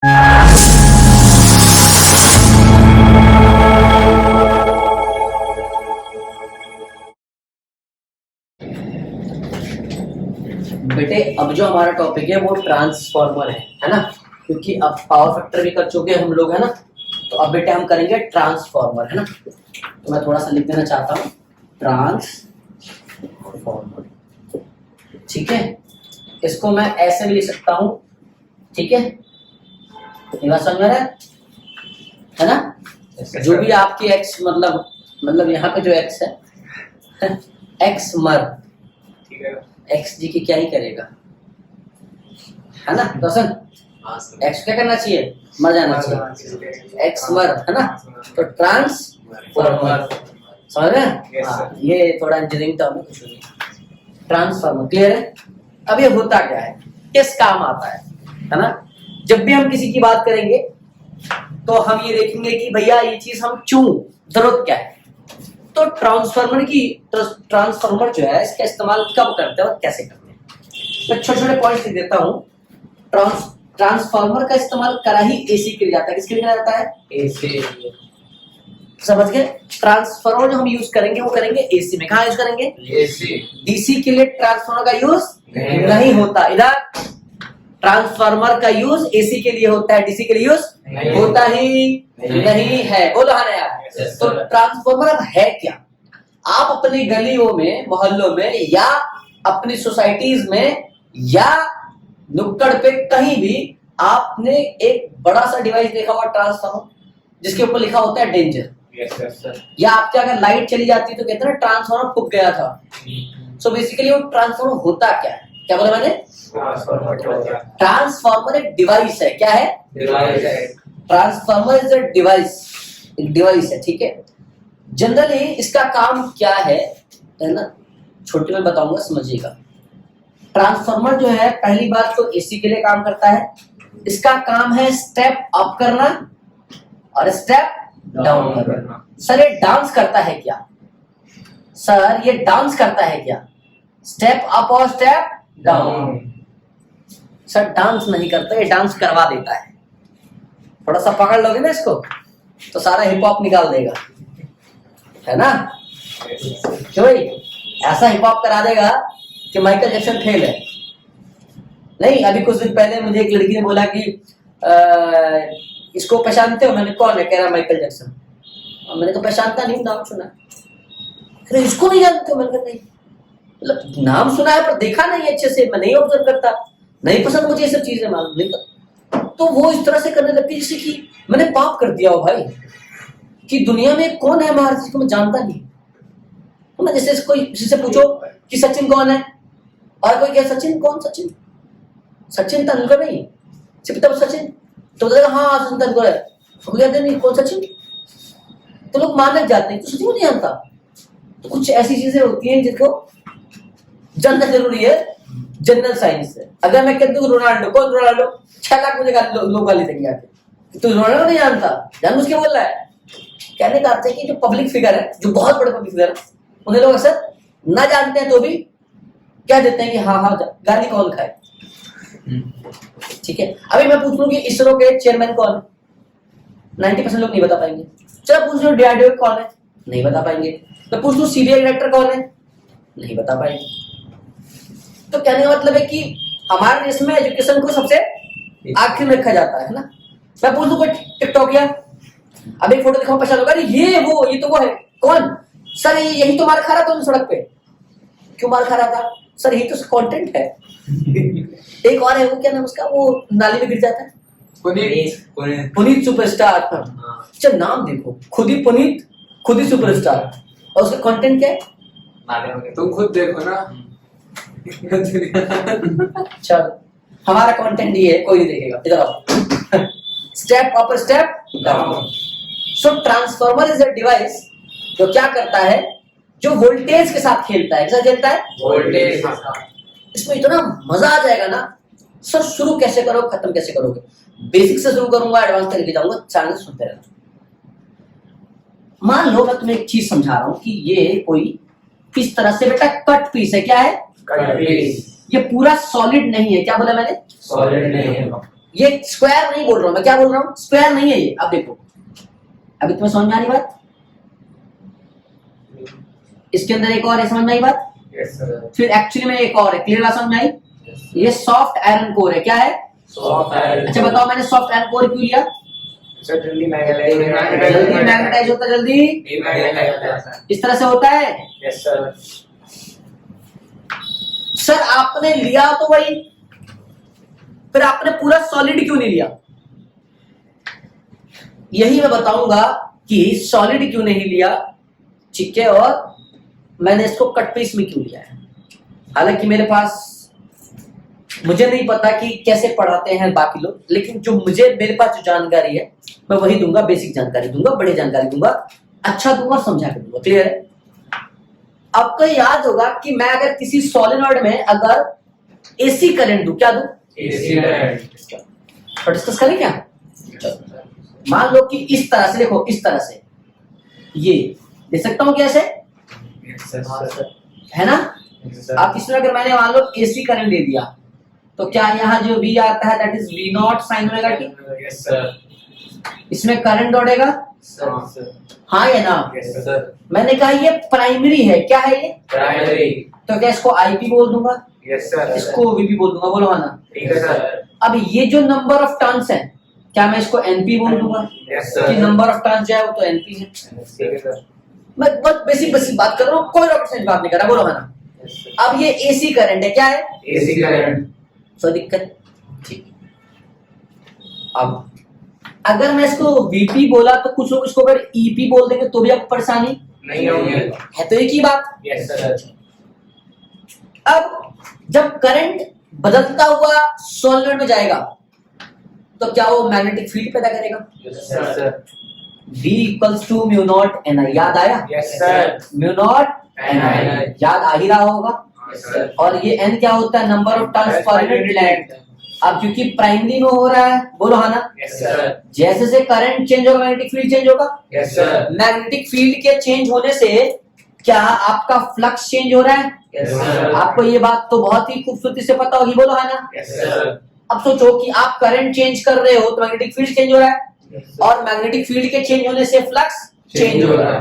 बेटे अब जो हमारा टॉपिक है वो ट्रांसफॉर्मर है ना, क्योंकि अब पावर फैक्टर भी कर चुके हम लोग है ना, तो अब बेटे हम करेंगे ट्रांसफॉर्मर है ना। तो मैं थोड़ा सा लिख देना चाहता हूँ ट्रांसफॉर्मर, ठीक है। इसको मैं ऐसे भी लिख सकता हूँ, ठीक है, ये बात समझ में है ना। जो भी आपकी एक्स मतलब यहाँ पे जो एक्स है एक्स मर, एक्स जी की क्या ही करेगा है ना रोशन, एक्स क्या करना चाहिए, मर जाना चाहिए, एक्स मर है ना। तो ट्रांसफॉर्मर समझ रहे हैं। हाँ, ये थोड़ा इंजीनियरिंग टर्म है, कुछ नहीं। ट्रांसफॉर्मर क्लियर है। अब ये होता क्या है, किस काम आता है ना। जब भी हम किसी की बात करेंगे तो हम ये देखेंगे कि भैया ये चीज हम क्यों, जरूरत क्या है। तो ट्रांसफॉर्मर जो है इसका इस्तेमाल कब करते हैं और कैसे करते हैं, मैं छोटे छोटे पॉइंट्स लिख देता हूँ। ट्रांसफॉर्मर का इस्तेमाल करा ही एसी के लिए जाता है। किसके लिए जाता है, एसी। समझ गए। ट्रांसफॉर्मर जो हम यूज करेंगे वो करेंगे एसी में। कहाँ यूज करेंगे, एसी। डीसी के लिए ट्रांसफॉर्मर का यूज नहीं होता। इधर ट्रांसफॉर्मर का यूज एसी के लिए होता है, डीसी के लिए यूज होता ही नहीं है। बोलो हाँ यार। तो ट्रांसफॉर्मर अब है क्या, आप अपनी गलियों में, मोहल्लों में, या अपनी सोसाइटीज में, या नुक्कड़ पे कहीं भी आपने एक बड़ा सा डिवाइस देखा हुआ ट्रांसफॉर्मर, जिसके ऊपर लिखा होता है डेंजर। या आपके अगर लाइट चली जाती है तो कहते हैं ना ट्रांसफॉर्मर फूक गया था। सो बेसिकली वो ट्रांसफॉर्मर होता क्या है, क्या बोला मैंने, ट्रांसफॉर्मर एक डिवाइस है। क्या है, डिवाइस है। ट्रांसफॉर्मर इज अ डिवाइस, एक डिवाइस है, ठीक है। जनरली इसका काम क्या है ना, छोटे में बताऊंगा, समझिएगा। ट्रांसफॉर्मर जो है पहली बात तो एसी के लिए काम करता है। इसका काम है स्टेप अप करना और स्टेप डाउन करना। सर ये डांस करता है क्या, सर ये डांस करता है क्या, स्टेप अप और स्टेप डाउन। सर डांस नहीं करता, ये डांस करवा देता है। थोड़ा सा पकड़ लोगे ना इसको तो सारा हिप हॉप निकाल देगा, है ना। क्यों भाई, ऐसा हिप हॉप करा देगा कि माइकल जैक्सन फेल है। नहीं, अभी कुछ दिन पहले मुझे एक लड़की ने बोला कि इसको पहचानते हो, मैंने कौन है, कह रहा माइकल जैक्सन। मैंने कहा पहचानता नहीं, नाम सुना। अरे इसको नहीं जानते हो, मैंने कहा नहीं, मतलब नाम सुना है पर देखा नहीं अच्छे से, मैं नहीं ऑब्जर्व करता, नहीं पसंद मुझे ये सब चीजें, मालूम नहीं करता। तो वो इस तरह से करने लगती जैसे कि मैंने पाप कर दिया हो भाई, कि दुनिया में कौन है हमारे जिसको मैं जानता नहीं। तो मैं जैसे कोई किसी से पूछो कि सचिन कौन है, और कोई क्या सचिन कौन, सचिन सचिन तेंदुलकर नहीं, सिर्फ सचिन, तो बोलेगा हाँ सचिन तेंदुलकर है, तो कहते नहीं कौन सचिन, तो लोग मान लग जाते हैं, तो सचिन को नहीं जानता। तो कुछ ऐसी चीजें होती हैं जिनको जानना जरूरी है, जनरल साइंस है। अगर मैं कहता हूँ रोनाल्डो, कौन रोनाल्डो, 6 लाख मुझे लोग गाली देंगे आके, तो रोनाल्डो नहीं जानता, जान उसके बोल रहा है। कहने का अर्थ है कि जो पब्लिक फिगर है, जो बहुत बड़े पब्लिक फिगर है, उन्हें लोग अक्सर ना जानते हैं तो भी कह देते हैं कि हाँ हाँ, गाली कौन खाए, ठीक है। अभी मैं पूछ लूं कि इसरो के चेयरमैन कौन है, 90% लोग नहीं बता पाएंगे। चलो पूछ लो डीआरडीओ कौन है, नहीं बता पाएंगे। तो पूछ लो सीबीआई डायरेक्टर कौन है, नहीं बता पाएंगे। तो कहने का मतलब है कि हमारे देश में एजुकेशन को सबसे आखिर में रखा जाता है ना। मैं पूछ लूं कोई टिकटॉकिया, अब एक फोटो दिखाऊं पहचान होगा, ये वो, ये तो वो है, कौन, सर यही तो मार खा रहा था सड़क पे। क्यों मार खा रहा था, सर यही तो कंटेंट है। एक और है, वो क्या नाम उसका, वो नाली में गिर जाता है, पुनीत सुपरस्टार। अच्छा नाम देखो, खुद ही पुनीत, खुद ही सुपरस्टार, और उसका कंटेंट क्या है, तुम खुद देखो ना। चल हमारा कंटेंट ये है, कोई नहीं देखेगा, इधर आओ। Step up step down. So transformer is a device जो क्या करता है, जो वोल्टेज के साथ खेलता है। कैसा खेलता है, वोल्टेज। इसमें इतना मजा आ जाएगा ना सर, शुरू कैसे करो खत्म कैसे करोगे, बेसिक से शुरू करूंगा, एडवांस तक लेके जाऊंगा, चैनल सुनते रहना। मान लो मैं तुम्हें एक चीज समझा रहा हूं कि ये कोई किस तरह से बेटा कट पीस है। क्या है, कट पीस। ये पूरा सॉलिड नहीं है। क्या बोला मैंने, सॉलिड नहीं है। ये स्क्वायर नहीं बोल रहा हूं मैं, क्या बोल रहा हूं, स्क्वायर नहीं है ये। अब देखो, अभी तुम्हें समझ में आ रही बात? इसके अंदर एक और है, समझ में आई बात? फिर एक्चुअली में एक और है, क्लियर समझ में आई? ये सॉफ्ट आयरन कोर है। क्या है? Soft iron. अच्छा बताओ, मैंने सॉफ्ट आयरन कोर क्यों लिया? जल्दी मैग्नेटाइज होता, जल्दी इस तरह से होता है। Yes sir. सर आपने लिया तो वही, फिर आपने पूरा सॉलिड क्यों नहीं लिया? यही मैं बताऊंगा कि सॉलिड क्यों नहीं लिया, ठीक है, और मैंने इसको कट पीस में क्यों लिया है। हालांकि मेरे पास, मुझे नहीं पता कि कैसे पढ़ाते हैं बाकी लोग, लेकिन जो मेरे पास जो जानकारी है मैं वही दूंगा, बेसिक जानकारी दूंगा, बड़ी जानकारी दूंगा, अच्छा दूंगा, समझा के दूंगा। क्लियर है? आपको याद होगा कि मैं अगर किसी सोलेनॉइड में अगर एसी करंट दूं, क्या दूं? AC current. तो डिस्कस करें क्या? मान लो कि इस तरह से, देखो इस तरह से ये दे सकता हूं कैसे, है ना? आप इसमें अगर मैंने मान लो एसी करंट दे दिया तो क्या यहाँ जो V आता है that is V not sine omega T. Yes sir. इसमें करंट दौड़ेगा, सर। हाँ या ना? Yes sir. मैंने कहा ये प्राइमरी है, क्या है ये? प्राइमरी। तो क्या इसको IP बोल दूंगा, यस सर। इसको VP बोल दूंगा, बोलो हाँ ना? ठीक है सर। अब ये जो नंबर ऑफ टर्न्स है, क्या मैं इसको NP बोल दूंगा? Yes sir. कि नंबर ऑफ टर्न्स जो है वो तो NP है। ठीक है सर। मैं बस बेसिक बात कर रहा हूँ, कोई रॉकेट साइंस बात नहीं कर रहा, बोलो हाँ ना? अब ये AC करंट है, क्या है? AC current. सो दिक्कत, ठीक। अब अगर मैं इसको VP बोला तो कुछ लोग इसको अगर EP बोल देंगे तो भी आपको परेशानी नहीं होगी, है, तो एक ही बात। Yes sir. अब जब करंट बदलता हुआ सॉलिड में जाएगा तो क्या वो मैग्नेटिक फील्ड पैदा करेगा? Yes sir. V equals to mu naught NI, याद आया? Yes sir. Mu naught NI, याद आ ही रहा होगा। Yes sir. और ये N क्या होता है? Number of turns per unit length. अब क्योंकि प्राइमरी में हो रहा है, बोलो हाँ ना? Yes sir. जैसे से करंट चेंज होगा मैग्नेटिक फील्ड चेंज होगा। Yes sir. मैग्नेटिक फील्ड के चेंज होने से क्या आपका फ्लक्स चेंज हो रहा है? Yes sir. आपको ये बात तो बहुत ही खूबसूरती से पता होगी, बोलो हाँ ना? Yes sir. अब सोचो कि आप करंट चेंज कर रहे हो तो मैग्नेटिक फील्ड चेंज हो रहा है, और मैग्नेटिक फील्ड के चेंज होने से फ्लक्स चेंज हो रहा है।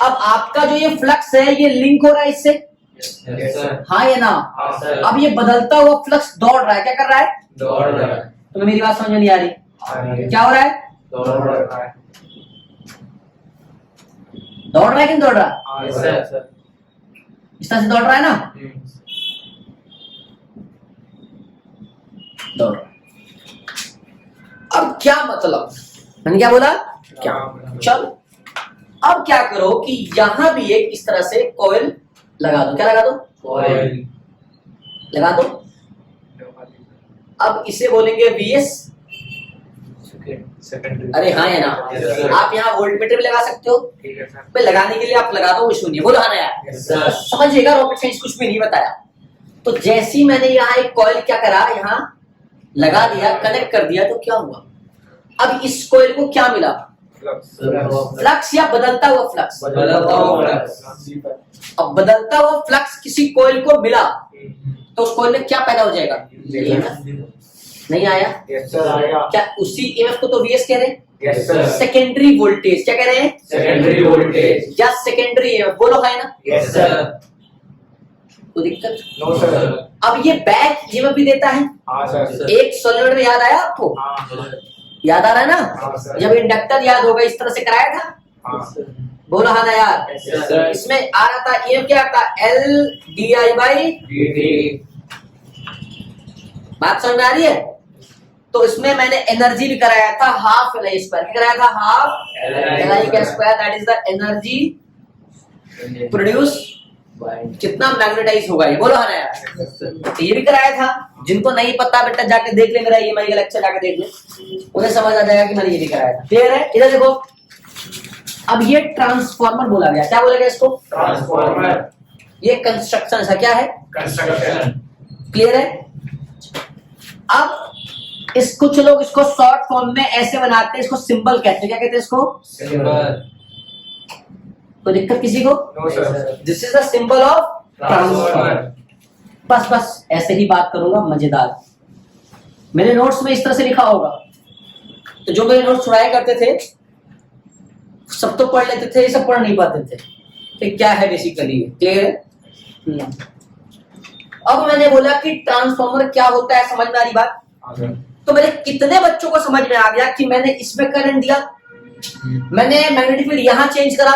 अब आपका जो ये फ्लक्स है ये लिंक हो रहा है इससे, यस सर। हाँ या ना? हाँ सर। अब ये बदलता हुआ फ्लक्स दौड़ रहा है, क्या कर रहा है? दौड़ रहा है। तुम्हें मेरी बात समझ में नहीं आ रही? क्या हो रहा है? दौड़ रहा है। दौड़ रहा है कि नहीं दौड़ रहा? हाँ यस सर। इस तरह से दौड़ रहा है ना? दौड़ रहा है। अब क्या मतलब, मैंने क्या बोला? क्या? चलो अब क्या करो कि यहां भी एक इस तरह से कॉइल लगा दो, क्या लगा दो? कॉइल लगा दो। अब इसे बोलेंगे VS। सेकेंडरी। अरे हाँ या ना? Yes, sir. आप यहाँ वोल्टमीटर भी लगा सकते हो, ठीक है सर। भाई लगाने के लिए आप लगा दो, कुछ नहीं, बोलो हाँ ना यार? Yes sir. समझिएगा, रॉकेट साइंस कुछ भी नहीं बताया। तो जैसी मैंने यहाँ एक कॉइल क्या करा, यहाँ लगा दिया, कनेक्ट कर दिया, तो क्या हुआ? अब इस कॉइल को क्या मिला? फ्लक्स या बदलता हुआ फ्लक्स? अब बदलता हुआ फ्लक्स किसी कॉइल को मिला तो उस कॉइल में क्या पैदा हो जाएगा? नहीं आया? यस सर आया। क्या उसी EMF को तो VS कह रहे हैं? Yes sir. सेकेंडरी वोल्टेज, क्या कह रहे हैं? Secondary voltage. या सेकेंडरी EMF, बोलो है ना? Yes sir. तो दिक्कत? No sir. अब ये बैक EMF भी देता है। हाँ सर। एक सोलेनॉइड में याद आया आपको? हाँ सर। याद आ रहा है ना? हाँ सर। जब इंडक्टर याद होगा इस तरह से कराया था, हाँ सर। बोलो हाँ ना यार? Yes sir. इसमें आ रहा था EMF, क्या आता? LDI/dt। बात समझ में आ रही है? तो इसमें मैंने एनर्जी भी कराया था, हाफ LI स्क्वायर। क्या कराया था? हाफ LI का square, that is the energy produce. कितना मैग्नेटाइज होगा ये, बोलो हाँ ना यार? तो ये भी कराया था। जिनको नहीं पता बेटा जाके देख ले, मेरा EMI का लेक्चर जाके देख ले, उन्हें समझ आ जाएगा कि मैंने ये भी कराया था। क्लियर है? इधर देखो, अब ये ट्रांसफॉर्मर बोला गया, क्या बोला गया इसको? ट्रांसफॉर्मर। ये कंस्ट्रक्शन है, क्या है? कंस्ट्रक्शन। क्लियर है? अब इस कुछ लोग इसको शॉर्ट फॉर्म में ऐसे बनाते हैं, इसको सिंबल कहते हैं, क्या कहते हैं इसको? सिंबल। कोई दिक्कत किसी को? No sir. This is the symbol of transformer. Transformer. बस ऐसे ही बात करूंगा, मजेदार। मेरे नोट्स में इस तरह से लिखा होगा, तो जो मेरे नोट्स छुड़ाया करते थे सब तो पढ़ लेते थे, ये सब पढ़ नहीं पाते थे। तो क्या है बेसिकली, क्लियर है? अब मैंने बोला कि ट्रांसफार्मर क्या होता है, समझ में आ रही बात? तो मेरे कितने बच्चों को समझ में आ गया कि मैंने इसमें करंट दिया, मैंने मैग्नेटिक फील्ड यहाँ चेंज करा,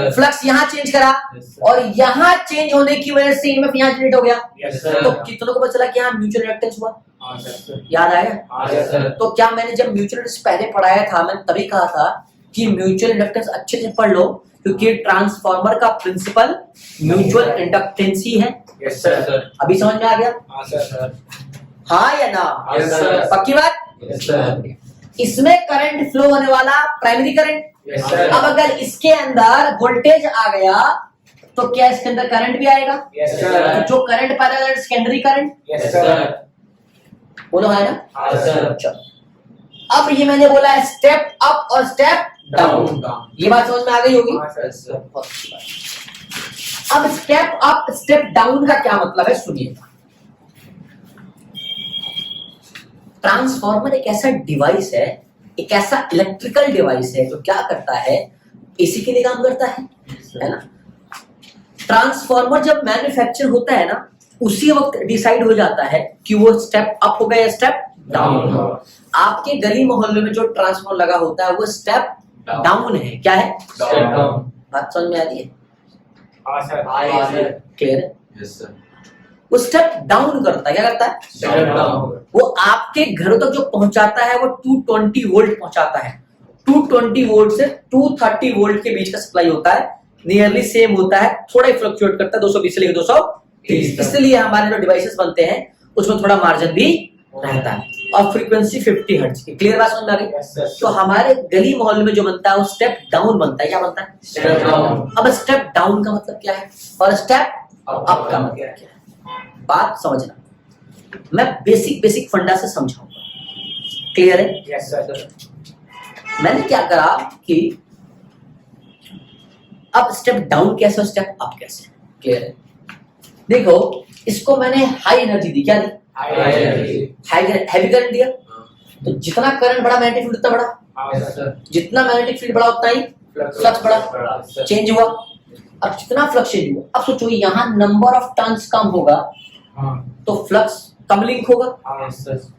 फ्लक्स यहाँ चेंज करा, और यहाँ चेंज होने की वजह से ईएमएफ यहाँ जनरेट हो गया। तो कितनों को पता चला कि यहाँ म्यूचुअल रिएक्टेंस हुआ? याद आया? तो क्या मैंने जब म्यूचुअल रिएक्टेंस पहले पढ़ाया था, मैंने तभी कहा था कि म्यूचुअल इंडक्टेंस अच्छे से पढ़ लो, क्योंकि ट्रांसफार्मर का प्रिंसिपल म्यूचुअल इंडक्टेंस ही है। अभी समझ में आ गया? हाँ या ना? पक्की बात? इसमें करंट फ्लो होने वाला प्राइमरी करंट। अब अगर इसके अंदर वोल्टेज आ गया तो क्या इसके अंदर करंट भी आएगा? तो जो करंट पैदा करेगा सेकेंडरी करंट। बोलो है ना? चलो अब ये मैंने बोला है स्टेप अप और स्टेप डाउन, ये बात समझ में आ गई होगी? अब स्टेप अप स्टेप डाउन का क्या मतलब है सुनिएगा। ट्रांसफार्मर एक ऐसा डिवाइस है, एक ऐसा इलेक्ट्रिकल डिवाइस है जो क्या करता है, एसी के लिए काम करता है ना? ट्रांसफार्मर जब मैन्युफैक्चर होता है ना, उसी वक्त डिसाइड हो जाता है कि वो स्टेप अप होगा या स्टेप डाउन होगा। आपके गली मोहल्ले में जो ट्रांसफार्मर लगा होता है वो स्टेप डाउन है। क्या है? बात समझ में आ रही है? क्लियर है? वो स्टेप डाउन करता है। क्या करता है? Step down. वो आपके घरों तक जो पहुंचाता है वो 220 वोल्ट पहुंचाता है। 220 वोल्ट से 230 वोल्ट के बीच का सप्लाई होता है, नियरली सेम होता है, थोड़ा ही फ्लक्चुएट करता है 220 से लेकर 230। इसलिए हमारे जो डिवाइसेस बनते हैं उसमें थोड़ा मार्जिन भी रहता है, और फ्रीक्वेंसी 50 हर्ट्ज की। क्लियर बात समझ में आ गई? तो हमारे गली मोहल्ले में जो बनता है वो स्टेप डाउन बनता है। क्या बनता है? Step down. अब स्टेप डाउन का मतलब क्या है और स्टेप अप का मतलब क्या है, बात समझना। मैं बेसिक फंडा से समझाऊंगा। क्लियर है? Yes sir. मैंने क्या करा कि अब स्टेप डाउन कैसे और स्टेप अप कैसे। क्लियर है? देखो, इसको मैंने हाई एनर्जी दी। क्या दी? हैवी करंट दिया। तो जितना करंट बढ़ा मैग्नेटिक फील्ड उतना बढ़ा, जितना मैग्नेटिक फील्ड बढ़ा उतना ही फ्लक्स बढ़ा, चेंज हुआ। अब जितना फ्लक्स चेंज हुआ, अब सोचो यहाँ नंबर ऑफ टर्न्स कम होगा तो फ्लक्स कम लिंक होगा,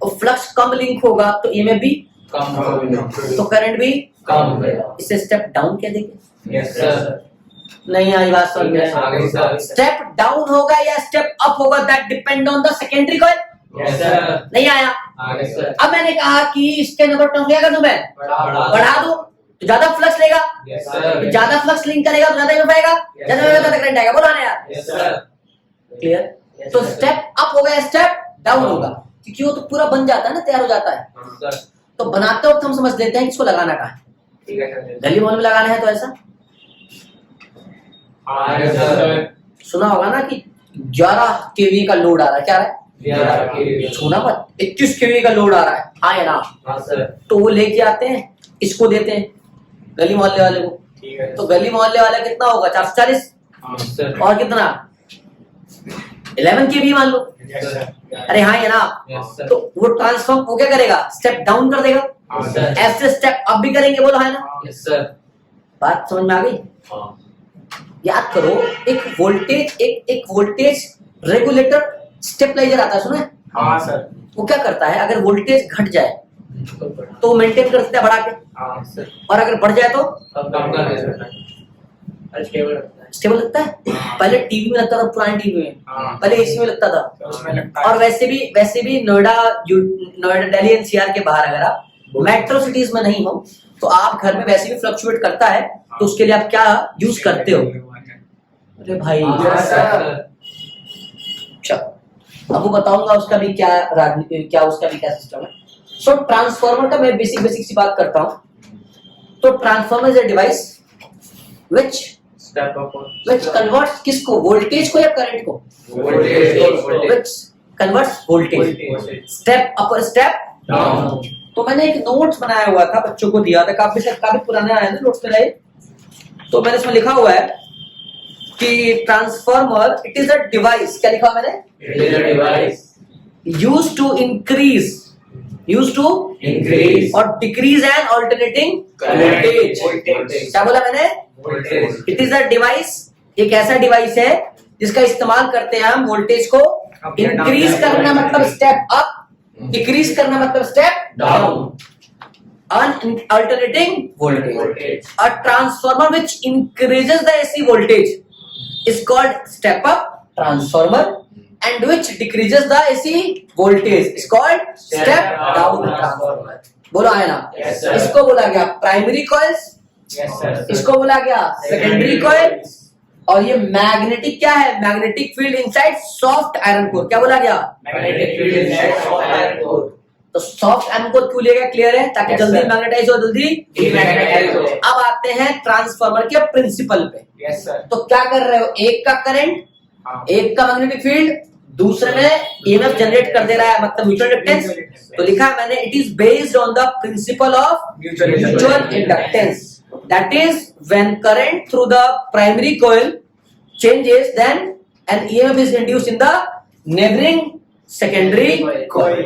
और फ्लक्स कम लिंक होगा तो ईएमएफ भी कम होगा, तो करंट भी कम होगा। इसे स्टेप डाउन कह देंगे। Yes sir. नहीं आई बात समझ में? स्टेप डाउन होगा या स्टेप अप होगा, that depend on the secondary coil. Yes sir. नहीं आया? आगे सर। अब मैंने कहा कि इसके नंबर टर्न क्या कर दूं मैं? बढ़ा दूं तो ज्यादा फ्लक्स लेगा। Yes sir. ज्यादा फ्लक्स लिंक करेगा तो ज्यादा ईएमएफ आएगा, ज्यादा ईएमएफ ज्यादा करंट आएगा। बोलो ना यार? Yes sir. क्लियर? तो स्टेप अप होगा या स्टेप डाउन होगा, क्योंकि वो तो पूरा बन जाता है ना, तैयार हो जाता है। सर। तो बनाते वक्त हम समझ लेते हैं इसको लगाना कहाँ है। ठीक है सर। गली मोहल्ले में लगाना है तो ऐसा आगे सर। सुना होगा ना कि 11 केवी का लोड आ रहा है। क्या आ रहा है? छूना मत, 21 केवी का लोड आ रहा है। हाँ या ना? हाँ सर। तो वो लेके आते हैं, इसको देते हैं गली मोहल्ले वाले को। ठीक है। तो गली मोहल्ले वाला कितना होगा? 440। हाँ सर। और कितना? 11 केवी मान लो। Yes sir. अरे हाँ या ना? Yes sir. तो वो ट्रांसफॉर्म वो क्या करेगा? स्टेप डाउन कर देगा। हाँ सर। ऐसे स्टेप अप भी करेंगे। बोलो है ना? Yes sir. बात समझ में आ गई? हाँ। याद करो, एक वोल्टेज रेगुलेटर स्टेबलाइजर आता है, सुना है? हाँ सर। वो क्या करता है, अगर वोल्टेज घट जाए तो मेंटेन कर सकता है बढ़ा के, हाँ सर। और अगर बढ़ जाए तो कम कर दे सकता है। स्टेबल लगता है। पहले टीवी में लगता था, पुरानी टीवी में, हाँ। पहले एसी में लगता था। उसमें लगता है। और वैसे भी नोएडा दिल्ली एनसीआर के बाहर अगर आप मेट्रो सिटीज में नहीं हो तो आप घर में वैसे भी फ्लक्चुएट करता है, तो उसके लिए आप क्या यूज करते हो? अरे भाई यस सर। अच्छा, अब वो बताऊंगा उसका भी क्या राजनीति, क्या उसका भी क्या सिस्टम है। सो ट्रांसफार्मर का मैं बेसिक सी बात करता हूं। तो transformer is a device which converts किसको? वोल्टेज को या करंट को? which converts voltage step up और स्टेप डाउन। तो मैंने एक नोट्स बनाया हुआ था, बच्चों को दिया था, काफी पुराने आए थे नोट्स मेरे। तो मैंने इसमें लिखा हुआ है कि transformer it is a device. क्या लिखा मैंने? It is a device used to increase use to Increase. और decrease and alternating voltage. Voltage. क्या बोला मैंने? Voltage. It is a device, एक ऐसा डिवाइस है जिसका इस्तेमाल करते हैं हम वोल्टेज को इंक्रीज करना मतलब स्टेप अप, डिक्रीज करना मतलब step down, alternating voltage. Voltage. A transformer which increases the AC voltage is called step up transformer and which decreases the AC voltage is called step down transformer। बोलो है ना? Yes, sir. इसको बोला गया primary coils, Yes, sir. इसको बोला गया secondary coil, और ये मैग्नेटिक क्या है? Magnetic field inside soft iron core. क्या बोला गया? Magnetic field inside of iron core. तो सॉफ्ट आयरन कोर क्यों लिया गया? क्लियर है, ताकि Yes, जल्दी sir. मैग्नेटाइज हो, जल्दी Demagnetize हो। अब आते हैं ट्रांसफार्मर के प्रिंसिपल पे। Yes, sir. तो क्या कर रहे हो? एक का करंट, हाँ। एक का मैग्नेटिक फील्ड, दूसरे में ईएमएफ जनरेट कर दे रहा है, मतलब म्यूचुअल इंडक्टेंस। तो लिखा है मैंने, it is based on the principle of mutual inductance, that is when current through the primary coil changes, then an EMF is induced in the neighboring secondary coil।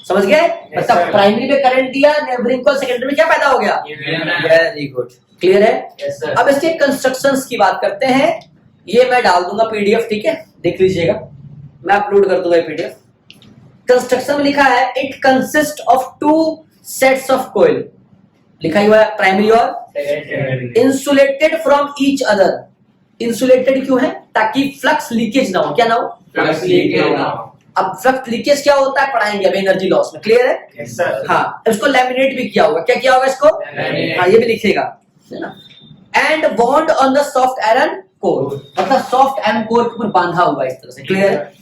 समझ गए? Yes, मतलब sir. Primary पे current दिया, neighbouring को secondary में क्या पैदा हो गया? वेरी गुड, क्लियर है? Yes, sir. अब इसके कंस्ट्रक्शंस की बात करते हैं। ये मैं डाल दूंगा पीडीएफ, ठीक है, देख लीजिएगा, मैं अपलोड कर दूंगा ये पीडीएफ। कंस्ट्रक्शन में लिखा है it consist of 2 sets of coil, लिखा हुआ है प्राइमरी और Secondary. Insulated from each other. Insulated क्यों है? ताकि फ्लक्स लीकेज ना हो। क्या ना हो? Flux leakage ना हो। अब फ्लक्स लीकेज क्या होता है पढ़ाएंगे अब एनर्जी लॉस में, क्लियर है? Yes, sir. हाँ, इसको लैमिनेट भी किया होगा। क्या किया होगा इसको? Laminate. हाँ, ये भी लिखेगा, है ना? And bond on the soft iron core, मतलब सॉफ्ट आयरन कोर के ऊपर बांधा हुआ इस तरह से, क्लियर है?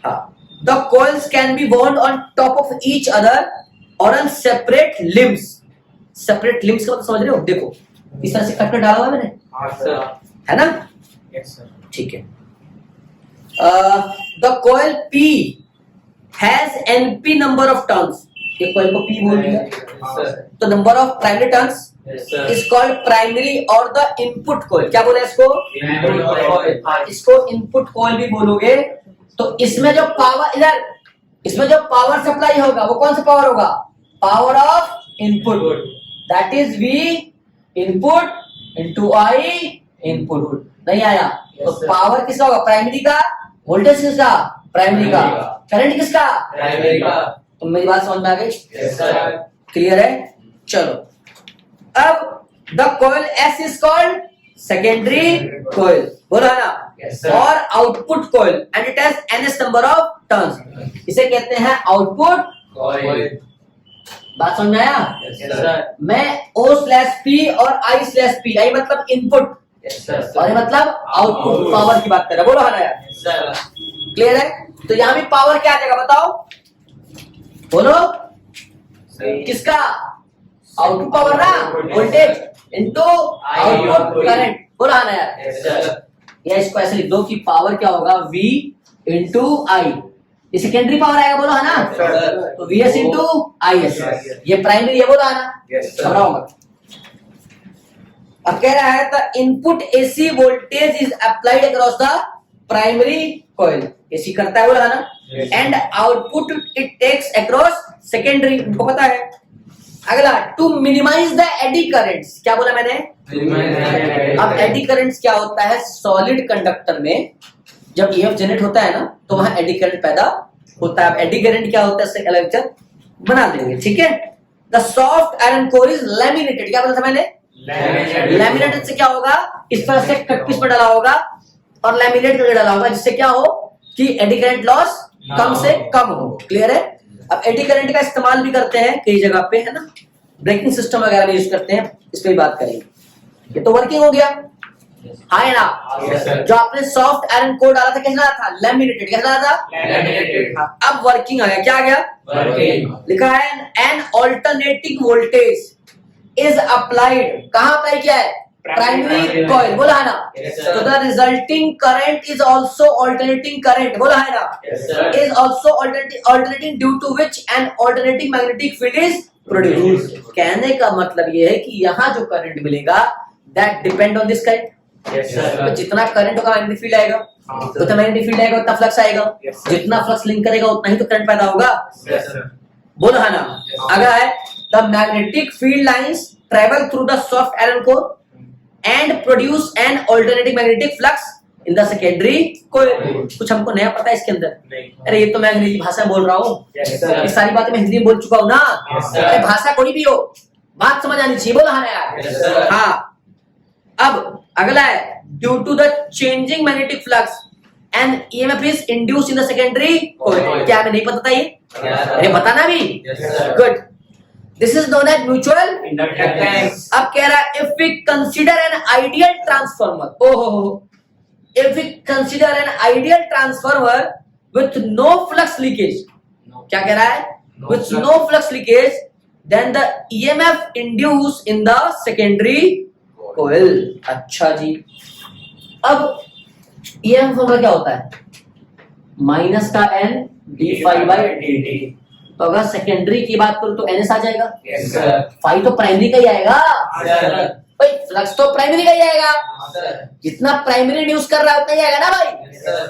हाँ, the coils can be bond on top of each other और on separate limbs. Separate limbs का मतलब समझ रहे हो? देखो इस तरह से कट कर डाला हुआ है मैंने, हाँ, sir. है ना? Yes, sir. ठीक है। The coil P has NP number of turns. ये कॉइल को P बोल दिया, Yes, sir. तो number of primary turns Yes, sir. Is called primary और द इनपुट कॉइल। क्या बोले इसको? Input coil. इसको इनपुट कॉइल भी बोलोगे। तो इसमें जो पावर, इधर इसमें जो पावर सप्लाई होगा वो कौन सा पावर होगा? Power of input, that is V input into I input. नहीं आया? तो Yes, sir. पावर किसका होगा? प्राइमरी का। वोल्टेज किसका? प्राइमरी का। Primary का। करंट किसका? Primary का। तो मेरी बात समझ में आ गई? Yes, sir. क्लियर है? चलो, अब the coil S is called secondary coil, बोला ना? Yes, sir. और output coil and it has NS number of turns, इसे कहते हैं आउटपुट। Coil. बात समझ में आया? Yes, sir. मैं O/P और I/P, I मतलब इनपुट Yes, sir. और ये मतलब आउटपुट पावर की बात कर रहा है, बोलो है ना यार? Yes, sir. क्लियर है? तो यहाँ भी पावर क्या आ जाएगा बताओ, बोलो किसका? आउटपुट पावर ना, वोल्टेज इनटू आउटपुट करंट, बोला है ना यार? Yes, sir. या इसको ऐसे लिख दो कि पावर क्या होगा? V इंटू आई। ये सेकेंडरी पावर आएगा, बोलो है ना? Yes, sir. तो VS इंटू IS, Yes. ये प्राइमरी है, बोला है ना? Yes, sir. घबराओ मत। अब कह रहा है the input AC voltage is applied across the primary coil, AC करता है, बोला है ना? Yes. And output it takes across secondary, इनको पता है। अगला, to minimise the eddy currents. क्या बोला मैंने? अब एडी करंट्स क्या होता है? सॉलिड कंडक्टर में जब EF जनरेट होता है ना, तो वहां एडी करंट पैदा होता है। अब एडी करंट क्या होता है इससे अलग लेक्चर बना देंगे, ठीक है? The soft iron core is laminated. क्या बोला था मैंने? लैमिनेटेड से क्या होगा? इस तरह से कट पीस पर डाला होगा और लैमिनेट करके डाला होगा, जिससे क्या हो कि एडी करंट लॉस कम से कम हो। क्लियर है? अब एडी करंट का इस्तेमाल भी करते हैं कई जगह पे, है ना? ब्रेकिंग सिस्टम वगैरह में यूज करते हैं, इस पे भी बात करेंगे। ये तो वर्किंग हो गया, हाँ है ना? Yes, sir. जो आपने सॉफ्ट आयरन कोर डाला था, कैसा डाला था? लैमिनेटेड। कैसा डाला था? Laminated. हाँ, अब वर्किंग आ गया। क्या आ गया? Working. लिखा है an alternating voltage is applied. कहां अप्लाई किया है? प्राइमरी कॉइल, बोला है ना? Yes, sir. तो the resulting current is also alternating current, बोला है ना? Yes, sir. Is also alternating due to which an alternating magnetic field is produced. कहने का मतलब ये है कि यहाँ जो करंट मिलेगा that depend on this current. Yes, sir. तो जितना करंट होगा मैग्नेटिक फील्ड आएगा, हाँ, तो मैग्नेटिक फील्ड आएगा उतना फ्लक्स आएगा, Yes, sir. जितना फ्लक्स लिंक करेगा उतना ही तो करंट पैदा होगा। Yes, sir. बोलो है ना। अगला है the magnetic field lines travel through the soft iron core and produce an alternating magnetic flux in the secondary कोई कुछ हमको नया पता है इसके अंदर। अरे ये तो मैं अंग्रेजी भाषा में बोल रहा हूँ, ये सारी बातें मैं हिंदी में बोल चुका हूँ ना। अरे भाषा कोई भी हो, बात समझ आनी चाहिए, बोलो हाँ यार। हाँ, अब अगला है due to the changing magnetic flux and EMF is induce in the secondary coil. क्या हमें नहीं पता था ये? अरे बताना भी। Good, this is known as mutual inductance. अब कह रहा है if we consider an ideal transformer, ओहो, if we consider an ideal transformer with no flux leakage, क्या कह रहा है? With no flux leakage, then the EMF induced in the secondary coil। अच्छा जी, अब EMF फॉर्मूला क्या होता है? माइनस का n d phi by dt। तो अगर सेकेंडरी की बात करूं तो NS आ जाएगा। Yes, sir. phi तो प्राइमरी का ही आएगा भाई, फ्लक्स तो प्राइमरी का ही आएगा। जितना प्राइमरी इंड्यूस कर रहा है उतना ही आएगा ना भाई।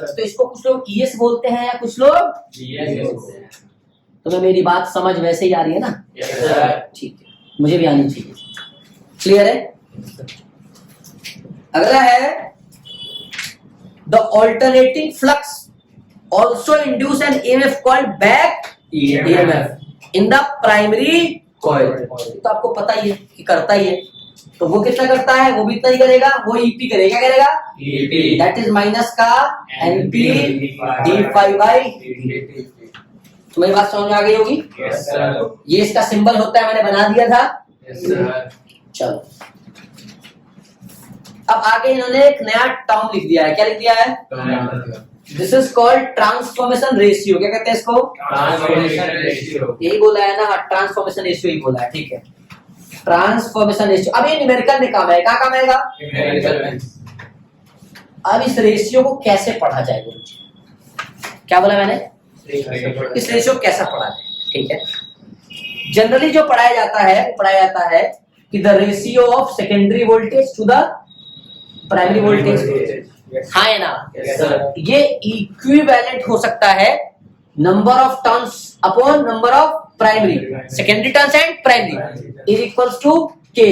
तो इसको कुछ लोग ईएस बोलते हैं या कुछ लोग तुम्हें मेरी बात समझ वैसे ही आ रही है ना? ठीक है, मुझे भी आनी चाहिए। क्लियर है? अगला है the alternating flux also induce N EMF called back EMF in the primary coil. तो आपको पता ही है कि करता ही है, तो वो कितना करता है? वो भी इतना ही करेगा, वो ईपी करेगा। क्या करेगा? दैट इज माइनस का एनपी डी फाई बाई। तुम्हारी बात समझ में आ गई होगी? ये इसका सिंबल होता है, मैंने बना दिया था। चलो, अब आगे इन्होंने एक नया टर्म लिख दिया है। क्या लिख दिया है? This is called transformation ratio. क्या कहते हैं इसको? Transformation ratio. यही बोला है ना? ट्रांसफॉर्मेशन रेशियो ही बोला है, ठीक है। ट्रांसफॉर्मेशन रेशियो, अब ये न्यूमेरिकल में काम है। कहाँ काम आएगा? न्यूमेरिकल में। अब इस रेशियो को कैसे पढ़ा जाए गुरुजी? क्या बोला मैंने? इस रेशियो को कैसा पढ़ा जाए? ठीक है, जनरली जो पढ़ाया जाता है वो पढ़ाया जाता है कि the ratio of secondary voltage to the primary voltage. हाँ है ना? ये इक्विवेलेंट हो सकता है number of turns upon number of primary, secondary turns and primary is equals to K.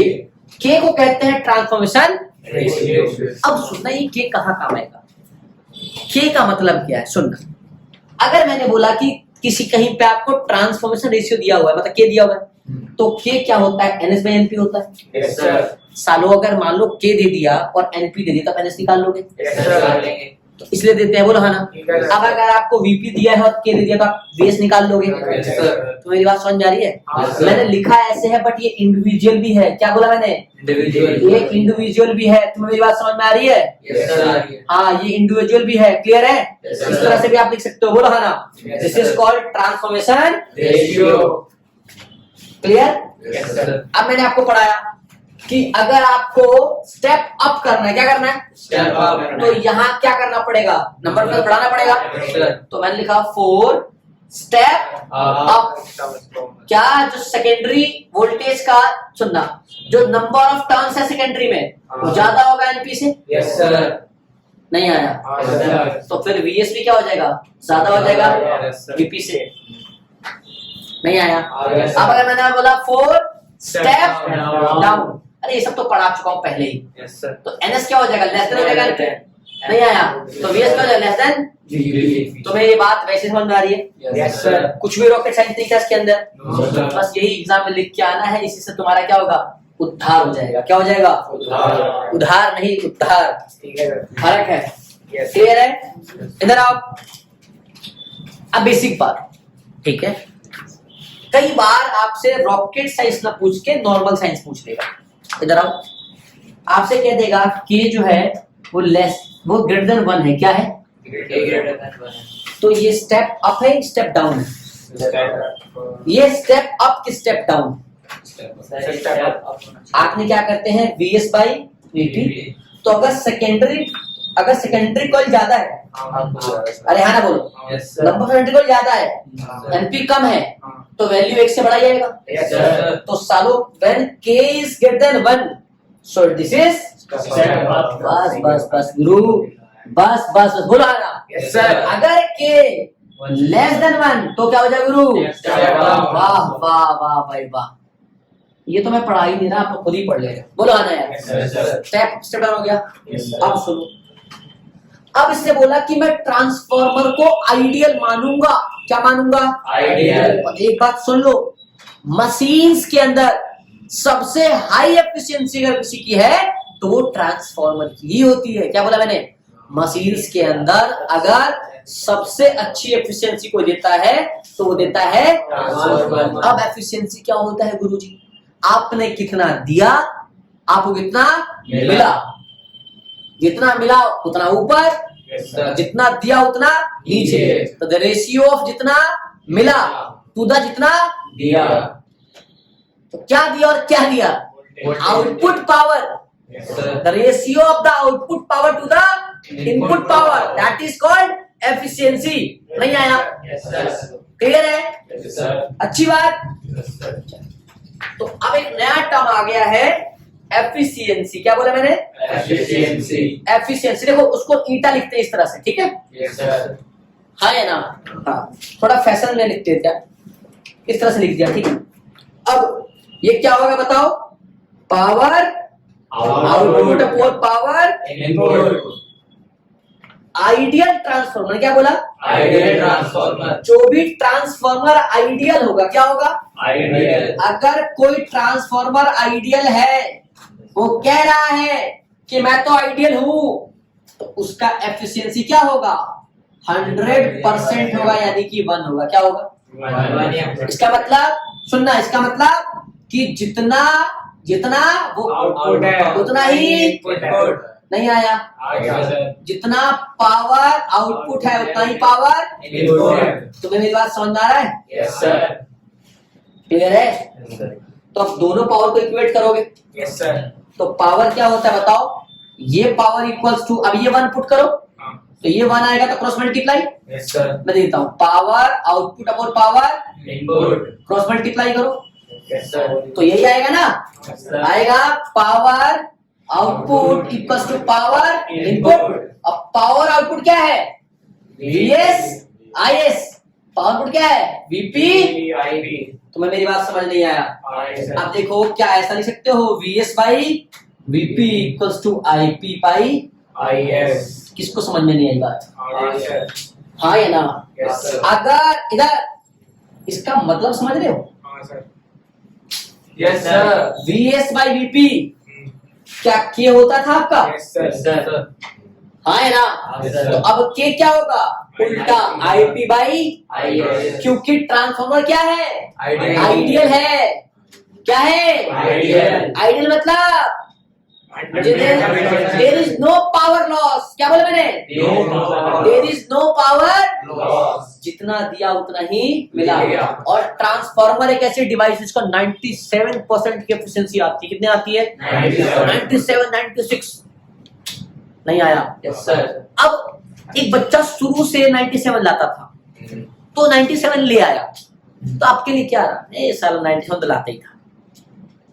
K को कहते हैं ट्रांसफॉर्मेशन रेशियो। अब सुनना, ये के कहाँ काम आएगा? के का मतलब क्या है? सुनना, अगर मैंने बोला कि किसी कहीं पे आपको ट्रांसफॉर्मेशन रेशियो दिया हुआ है, मतलब के दिया हुआ है, तो के क्या होता है? एनएस बाई एनपी होता है। Yes sir. सालों अगर मान लो के दे दिया और एनपी दे दिया तो एनएस निकाल लोगे। Yes sir. तो इसलिए देते हैं, बोलो हाँ ना। अब अगर आपको वीपी दिया है और के दे दिया तो आप वीएस निकाल लोगे। Yes sir. तो मेरी बात समझ में आ रही है? हाँ, सर। मैंने लिखा ऐसे है बट ये इंडिविजुअल भी है। क्या बोला मैंने? इंडिविजुअल। ये इंडिविजुअल भी है। तुम्हें मेरी बात समझ में आ रही है? Yes sir. हाँ, ये इंडिविजुअल भी है। क्लियर है? Yes, इस sir. तरह से भी आप लिख सकते हो, बोलो हाँ ना। Yes, this is sir. Called transformation ratio. Clear? Yes sir. अब मैंने आपको पढ़ाया कि अगर आपको स्टेप अप करना है, क्या करना है? Step up. तो यहाँ क्या करना पड़ेगा? नंबर प्लस बढ़ाना पड़ेगा। Yes sir. तो मैंने लिखा 4 स्टेप अप। क्या जो सेकेंडरी वोल्टेज का, सुनना, जो नंबर ऑफ टर्न्स है सेकेंडरी में वो ज्यादा होगा एनपी से। Yes sir. नहीं आया तो फिर वीएस भी क्या हो जाएगा? ज्यादा हो जाएगा वीपी से। नहीं आया। अब अगर मैंने बोला 4 स्टेप डाउन, अरे ये सब तो पढ़ा चुका हूं पहले ही। Yes sir. तो एनएस क्या हो जाएगा? लेस देन हो जाएगा। नहीं आया तो वीएस क्या हो जाएगा? Less than. तो मेरी बात वैसे समझ में आ रही है? Yes sir. कुछ भी रॉकेट साइंस नहीं था इसके अंदर, नो सर। बस यही एग्जाम में लिख के आना है। इसी से तुम्हारा क्या होगा? उद्धार हो जाएगा। क्या हो जाएगा? उद्धार। उधार नहीं, उद्धार। ठीक है। फर्क है। क्लियर है? इधर आओ। अब बेसिक बात, ठीक है, कई बार आपसे रॉकेट साइंस ना पूछ के नॉर्मल साइंस पूछ लेगा। इधर आओ, आपसे कह देगा कि जो है वो लेस, वो ग्रेटर देन 1 है। क्या है? तो ये स्टेप अप है, स्टेप डाउन है। ये स्टेप अप की स्टेप डाउन। आपने क्या करते हैं? VS by VP. तो अगर सेकेंडरी कॉइल ज्यादा है, अरे हाँ ना बोलो, नंबर सेकेंडरी कॉइल ज्यादा है, एनपी कम है, तो वैल्यू 1 से बढ़ा जाएगा। Yes sir. तो सालो when k is greater than 1, so this is बस गुरु, बस बोलो हाँ ना। Yes sir. अगर k लेस देन 1 तो क्या हो जाएगा गुरु? Step down. वाह वाह वाह भाई वाह, ये तो मैं पढ़ा ही नहीं रहा, आप खुद ही पढ़ ले। बोलो आना यार। Yes, sir. स्टेप डाउन हो गया। Yes, sir. अब सुनो, अब इसने बोला कि मैं ट्रांसफॉर्मर को आइडियल मानूंगा। क्या मानूंगा? Ideal. और एक बात सुन लो, मशीन्स के अंदर सबसे हाई एफिशिएंसी अगर किसी की है तो वो ट्रांसफॉर्मर की ही होती है। क्या बोला मैंने? मशीन्स के अंदर अगर सबसे अच्छी एफिशिएंसी को देता है तो वो देता है ट्रांसफॉर्मर। अब एफिशिएंसी क्या होता है गुरुजी? आपने कितना दिया, आपको कितना मिला। मिला, जितना मिला उतना ऊपर, Yes, sir. जितना दिया उतना नीचे। नीचे। तो द रेशियो ऑफ जितना मिला टू द जितना, दिया। तो क्या दिया और क्या दिया? Output power. Yes, sir. The ratio of the output power to the input power, that is called efficiency. नहीं आया? Yes, sir. क्लियर है? Yes, sir. अच्छी बात। Yes, sir. तो अब एक नया टर्म आ गया है, एफिशिएंसी। क्या बोला मैंने? Efficiency. एफिशिएंसी। देखो उसको ईटा लिखते हैं इस तरह से, ठीक है? Yes, sir. हाँ या ना? हाँ, थोड़ा फैशन में लिखते हैं क्या, इस तरह से लिख दिया, ठीक है? अब ये क्या होगा बताओ? Power output upon power Input. Ideal transformer. क्या बोला? Ideal transformer. जो भी ट्रांसफॉर्मर आइडियल होगा, क्या होगा? Ideal. अगर कोई ट्रांसफॉर्मर आइडियल है, वो कह रहा है कि मैं तो आइडियल हूं, तो उसका एफिशिएंसी क्या होगा? 100% होगा, यानी कि 1 होगा। क्या होगा? इसका मतलब सुनना, इसका मतलब कि जितना जितना वो Output है उतना ही Input. नहीं आया। आएगा, sir. जितना पावर आउटपुट है उतना ही पावर। Input. तुम्हें मेरी बात समझ में आ रहा है? Yes, sir. क्लियर है? Yes, sir. तो अब दोनों पावर को इक्वेट करोगे Yes, sir. तो पावर क्या होता है बताओ? ये पावर इक्वल्स टू, अब ये 1 पुट करो तो ये 1 आएगा, तो क्रॉस मल्टीप्लाई। Yes, sir. मैं देता हूं, power output upon power Input. Cross multiply करो Yes, sir. तो यही आएगा ना? Yes, sir. आएगा power output equals to power input. अब पावर आउटपुट क्या है? VS IS. पावर आउटपुट क्या है? वीपी। IP. तुम्हें मेरी बात समझ नहीं आया? Yes, sir. आप देखो, क्या ऐसा लिख सकते हो? VS by VP equals to IP by, IS. किसको समझ में नहीं आई बात? Yes, sir. हाँ या ना? Yes, sir. अगर इधर इसका मतलब समझ रहे हो? Yes, sir. VS by VP क्या के होता था आपका? Yes, sir. हाँ है ना? Yes, sir. तो अब के क्या होगा? उल्टा आईपी बाई, IS. क्योंकि ट्रांसफॉर्मर क्या है? Ideal. आइडियल है। क्या है? Ideal. आइडियल मतलब there is no power loss. क्या बोला मैंने? No. There is no power Loss. जितना दिया उतना ही मिला। मिलेगा। और ट्रांसफॉर्मर एक ऐसी डिवाइस जिसका 97% की एफिशिएंसी आती है। कितने आती है? 97, 96 नहीं आया। Yes, sir. अब एक बच्चा शुरू से 97 लाता था, तो 97 ले आया, तो आपके लिए क्या रहा? नहीं साला 97 तो लाता ही था।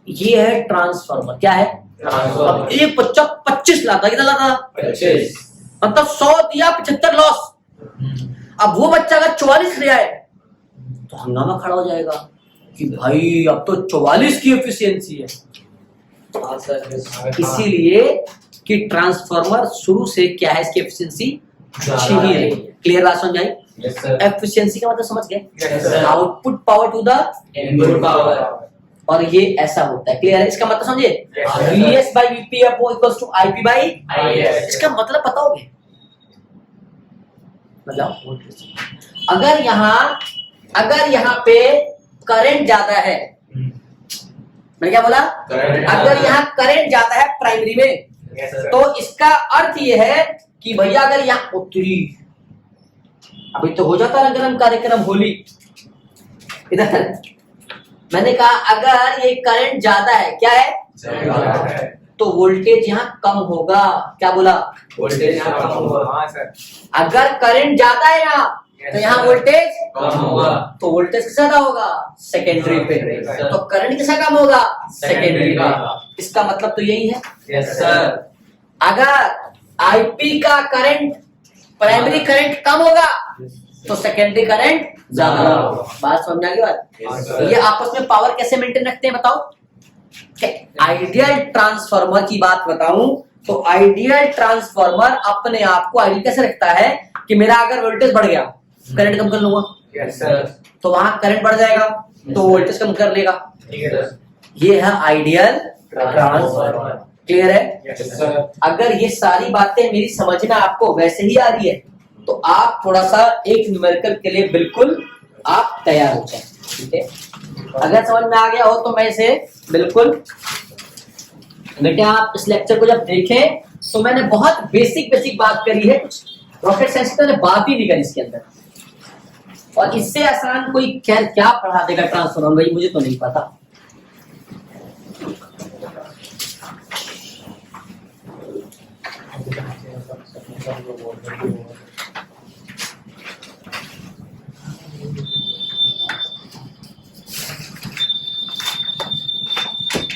ये है ट्रांसफॉर्मर। क्या है? अब एक बच्चा 25 लाता, कितना लाता? 25. मतलब 100 दिया, 75 लॉस। अब वो बच्चा अगर 44 ले आए तो हंगामा खड़ा हो जाएगा कि भाई अब तो 44 की एफिशिएंसी है। हाँ, sir. इसीलिए कि ट्रांसफॉर्मर शुरू से क्या है, इसकी एफिशिएंसी अच्छी ही रही है। क्लियर बात समझ आई? Yes, sir. एफिशिएंसी का मतलब समझ गए? Yes, sir. Output power to the, Input power. और ये ऐसा होता है। क्लियर है? इसका मतलब समझे? Yes, sir. VS by VP equals to IP by, IS. इसका मतलब बताओगे? मतलब अगर यहाँ पे करंट ज्यादा है, मैंने क्या बोला? Current अगर ज्यादा यहाँ करंट ज्यादा है प्राइमरी में, Yes, sir. तो इसका अर्थ ये है कि भैया अगर यहाँ उत्तरी, अभी तो हो जाता है गर्म कार्यक्रम होली इधर, मैंने कहा अगर ये करंट ज्यादा है, क्या है? ज्यादा है. तो वोल्टेज यहाँ कम होगा। क्या बोला? वोल्टेज यहाँ कम होगा. हाँ, sir. अगर करंट ज्यादा है यहाँ, तो यहाँ वोल्टेज कम होगा. तो वोल्टेज किसका ज्यादा होगा? सेकेंडरी पे। Yes, तो करंट किसका कम होगा? सेकेंडरी Secondary का। का। इसका मतलब तो यही है, Yes, sir. अगर आईपी का करंट प्राइमरी करंट कम होगा तो सेकेंडरी करंट ज्यादा होगा। बात समझ आ गई बात? Yes, तो ये आपस में पावर कैसे मेंटेन रखते हैं बताओ? आइडियल ट्रांसफार्मर की बात बताऊं तो आइडियल ट्रांसफार्मर अपने आप को आइडियल कैसे रखता है कि मेरा अगर वोल्टेज बढ़ गया, करंट कम कर लूंगा, यस सर, तो वहां करंट बढ़ जाएगा तो वोल्टेज कम कर लेगा। ठीक है सर, ये है आइडियल ट्रांसफार्मर। क्लियर है? यस सर, अगर ये सारी बातें मेरी समझ में आपको वैसे ही आ रही है तो आप थोड़ा सा एक न्यूमेरिकल के लिए बिल्कुल आप तैयार हो जाए। ठीक है, अगर समझ में आ गया हो तो मैं इसे बिल्कुल, बेटा आप इस लेक्चर को जब देखें तो मैंने बहुत बेसिक बात करी है, कुछ रॉकेट साइंस की मैंने बात ही नहीं करी इसके अंदर। और इससे आसान कोई क्या पढ़ा देगा ट्रांसफॉर्मर, भाई मुझे तो नहीं पता।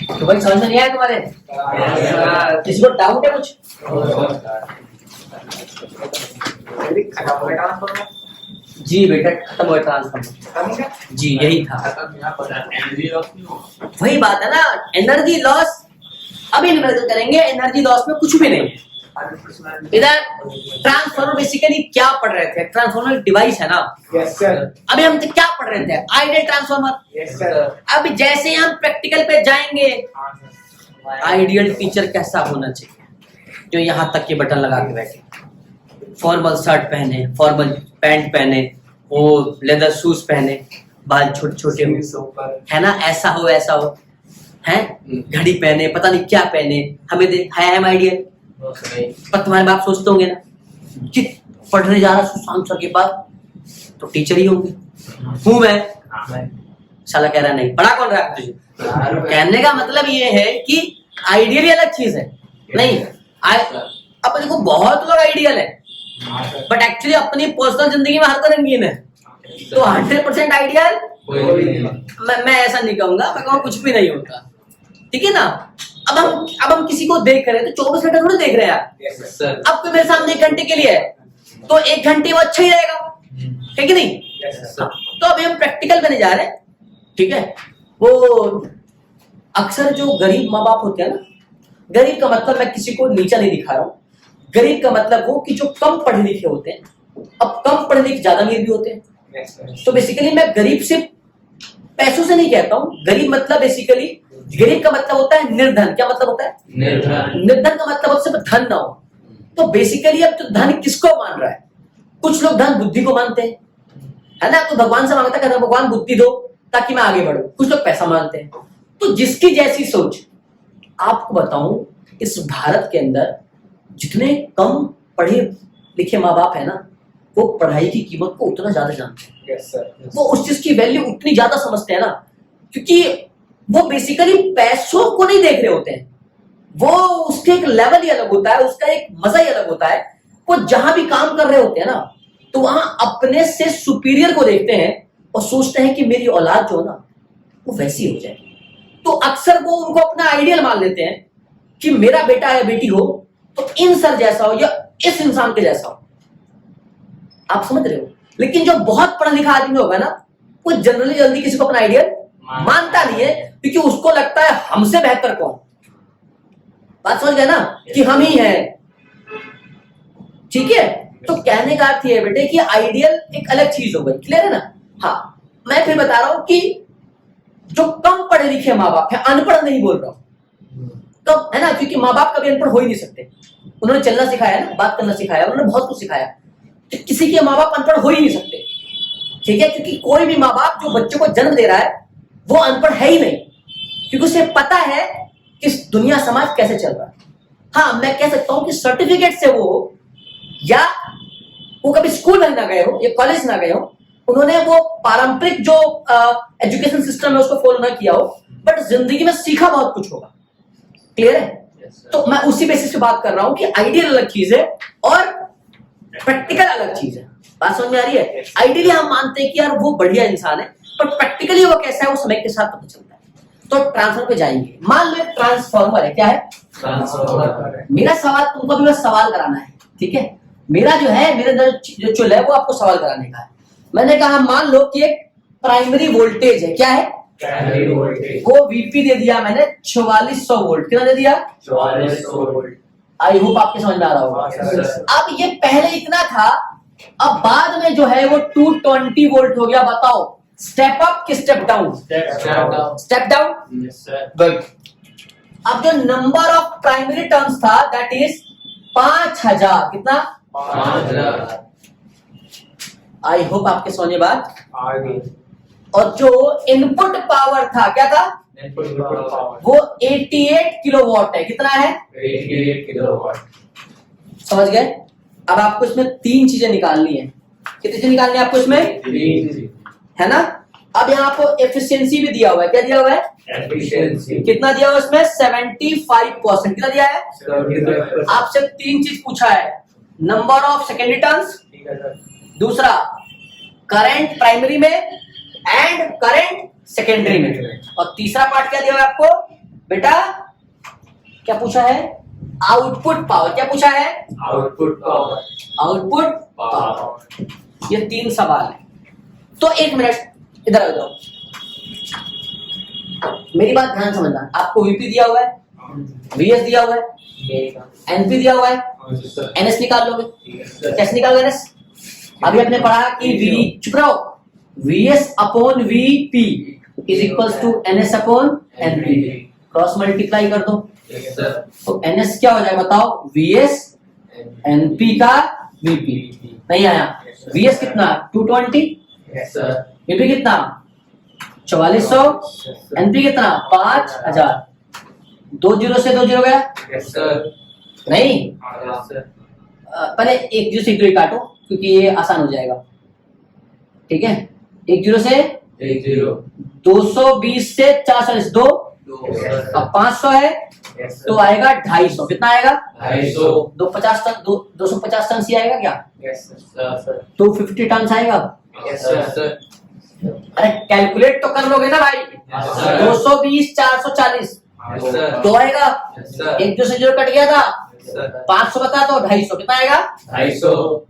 तो भाई समझ में नहीं आया तुम्हारे? किसी को डाउट है कुछ? जी बेटा खत्म हुआ ट्रांसफार्मर, जी यही था। वही बात है ना, एनर्जी लॉस अभी न्यूमेरिकल करेंगे, एनर्जी लॉस में कुछ भी नहीं है। इधर ट्रांसफार्मर बेसिकली क्या पढ़ रहे थे? ट्रांसफार्मर डिवाइस है ना। यस सर, अभी हम क्या पढ़ रहे थे? Ideal transformer. यस सर, अब जैसे हम प्रैक्टिकल पे जाएंगे, आइडियल टीचर कैसा होना चाहिए जो यहाँ तक के बटन लगा के बैठे, फॉर्मल शर्ट पहने, फॉर्मल पैंट पहने, वो लेदर शूज पहने, बाल छोटे छोटे हो, है ना, ऐसा हो ऐसा हो, है घड़ी पहने, पता नहीं क्या पहने, हमें है हम आइडियल। पर तुम्हारे बाप सोचते होंगे ना कि पढ़ने जा रहा सुशांत सर के पास तो टीचर ही होंगे, हूं मैं। साला कह रहा नहीं, पढ़ा कौन रहा है तुझे? कहने का मतलब ये है कि आइडियल अलग चीज है, नहीं अपन को बहुत लोग आइडियल है बट एक्चुअली अपनी पर्सनल जिंदगी में हर कोई रंगीन है। तो 100% आइडियल मैं ऐसा नहीं कहूंगा, मैं कहूँगा कुछ भी नहीं होता। ठीक है ना? अब हम किसी को देख रहे हैं तो 24 घंटे थोड़ी देख रहे हैं यार। अब कोई मेरे सामने 1 घंटे के लिए है तो 1 घंटे वो अच्छा ही रहेगा, है कि नहीं? तो अभी हम प्रैक्टिकल में नहीं जा रहे, ठीक है? वो अक्सर जो गरीब माँ बाप होते हैं ना, गरीब का मतलब मैं किसी को नीचा नहीं दिखा रहा हूँ, गरीब का मतलब वो कि जो कम पढ़े लिखे होते हैं। अब कम पढ़े लिखे ज्यादा अमीर भी होते हैं। तो बेसिकली मैं गरीब सिर्फ पैसों से नहीं कहता हूँ, गरीब मतलब बेसिकली गरीब का मतलब होता है निर्धन। क्या मतलब होता है? निर्धन का मतलब होता है सिर्फ धन ना हो। तो बेसिकली अब तो धन किसको मान रहा है? कुछ लोग धन बुद्धि को मानते हैं, है ना, तो भगवान से मांगता है भगवान बुद्धि दो ताकि मैं आगे बढ़ूं। कुछ लोग पैसा मानते हैं। तो जिसकी जैसी सोच, आपको बताऊं इस भारत के अंदर जितने कम पढ़े लिखे माँ बाप है ना, वो पढ़ाई की कीमत को उतना ज्यादा जानते हैं। वो उस चीज की वैल्यू उतनी ज्यादा समझते हैं ना, क्योंकि वो बेसिकली पैसों को नहीं देख रहे होते हैं। वो उसके एक लेवल ही अलग होता है, उसका एक मजा ही अलग होता है। वो जहां भी काम कर रहे होते हैं ना, तो वहां अपने से सुपीरियर को देखते हैं और सोचते हैं कि मेरी औलाद जो है ना वो वैसी हो जाए। तो अक्सर वो उनको अपना आइडियल मान लेते हैं कि मेरा बेटा या बेटी हो तो इन सर जैसा हो या इस इंसान के जैसा हो। आप समझ रहे हो? लेकिन जो बहुत पढ़ा लिखा आदमी होगा ना, वो जनरली जल्दी किसी को अपना आइडियल मानता नहीं है, क्योंकि उसको लगता है हमसे बेहतर कौन। बात समझ गए ना कि हम ही हैं। ठीक है? तो कहने का अर्थ ये बेटे कि आइडियल एक अलग चीज हो गई। क्लियर है ना? हाँ, मैं फिर बता रहा हूं कि जो कम पढ़े लिखे माँ बाप है, अनपढ़ नहीं बोल रहा हूं, तो है ना, क्योंकि माँ बाप कभी अनपढ़ हो ही नहीं सकते। उन्होंने चलना सिखाया ना, बात करना सिखाया, उन्होंने बहुत कुछ सिखाया। तो किसी के माँ बाप अनपढ़ हो ही नहीं सकते। ठीक है? क्योंकि कोई भी माँ बाप जो बच्चों को जन्म दे रहा है वो अनपढ़ है ही नहीं, क्योंकि उसे पता है कि दुनिया समाज कैसे चल रहा है। हाँ, मैं कह सकता हूं कि सर्टिफिकेट से वो, या वो कभी स्कूल में ना गए हो या कॉलेज ना गए हो, उन्होंने वो पारंपरिक जो एजुकेशन सिस्टम है उसको फॉलो ना किया हो, बट जिंदगी में सीखा बहुत कुछ होगा। क्लियर है? तो मैं उसी बेसिस पे बात कर रहा हूं कि आइडियल अलग चीज है और प्रैक्टिकल अलग चीज है। बात समझ में आ रही है? आइडियली हम मानते हैं कि यार वो बढ़िया इंसान है, पर प्रैक्टिकली वो कैसा है वो समय के साथ पता चलता है। तो ट्रांसफार्मर पे जाएंगे। मान लो एक ट्रांसफार्मर है, क्या है? ट्रांसफार्मर। मेरा सवाल तुमको भी बस सवाल कराना है, ठीक है? मेरा जो है, मेरे अंदर जो चुल है वो आपको सवाल कराने का है। मैंने कहा मान लो कि एक प्राइमरी वोल्टेज है, क्या है, प्राइमरी वोल्टेज वो वीपी दे दिया मैंने 4400 वोल्ट, कितना दे दिया, 4400 वोल्ट। आई होप आपके समझ में आ रहा होगा। अब ये पहले इतना था, अब बाद में जो है वो 220 वोल्ट हो गया। बताओ स्टेप अप कि step down, step down. Yes sir. Good. अब जो नंबर ऑफ प्राइमरी टर्न्स था दैट इज 5000, कितना, 5000। आई होप आपके समझ में बात। आगे और जो इनपुट पावर था क्या था, इनपुट पावर वो 88 किलोवाट है, कितना है, 88 किलोवाट। समझ गए। अब आपको इसमें तीन चीजें निकालनी है, कितनी चीजें निकालनी है आपको इसमें, 3 है ना। अब यहाँ आपको एफिशिएंसी भी दिया हुआ है, क्या दिया हुआ है, एफिशिएंसी कितना दिया हुआ है उसमें, 75%, कितना दिया है। 75%। आपसे तीन चीज पूछा है, नंबर ऑफ सेकेंडरी टर्न्स, ठीक है सर। दूसरा करंट प्राइमरी में एंड करंट सेकेंडरी में, और तीसरा पार्ट क्या दिया हुआ है आपको बेटा, क्या पूछा है, आउटपुट पावर। क्या पूछा है, आउटपुट पावर। Output power. ये तीन सवाल है। तो एक मिनट इधर आ जाओ, मेरी बात ध्यान समझना। आपको वीपी दिया हुआ है, वीएस दिया हुआ है, एनपी दिया हुआ है, एनएस निकाल लोगे, कैसे निकालोगे एनएस। अभी आपने पढ़ा कि वी, चुप रहो, VS upon VP is equals to NS upon NP, cross multiply कर दो। तो एनएस क्या हो जाएगा बताओ, वीएस एनपी का वीपी। नहीं आया, वीएस कितना 220, वीपी कितना 4400, एनपी कितना 5000। 2 जीरो से 2 जीरो गया, नहीं पहले एक जीरो से एक जीरो काटो क्योंकि ये आसान हो जाएगा, ठीक है। एक जीरो से 220 से 440, 2 अब 500 है तो आएगा 250, कितना आएगा 250 टन, 250 टन सी आएगा क्या, 250 टन आएगा। अरे कैलकुलेट तो कर लोगे ना भाई, 220 440 तो आएगा, एक जो से जीरो कट गया था, 500 बता दो 250, कितना आएगा 250।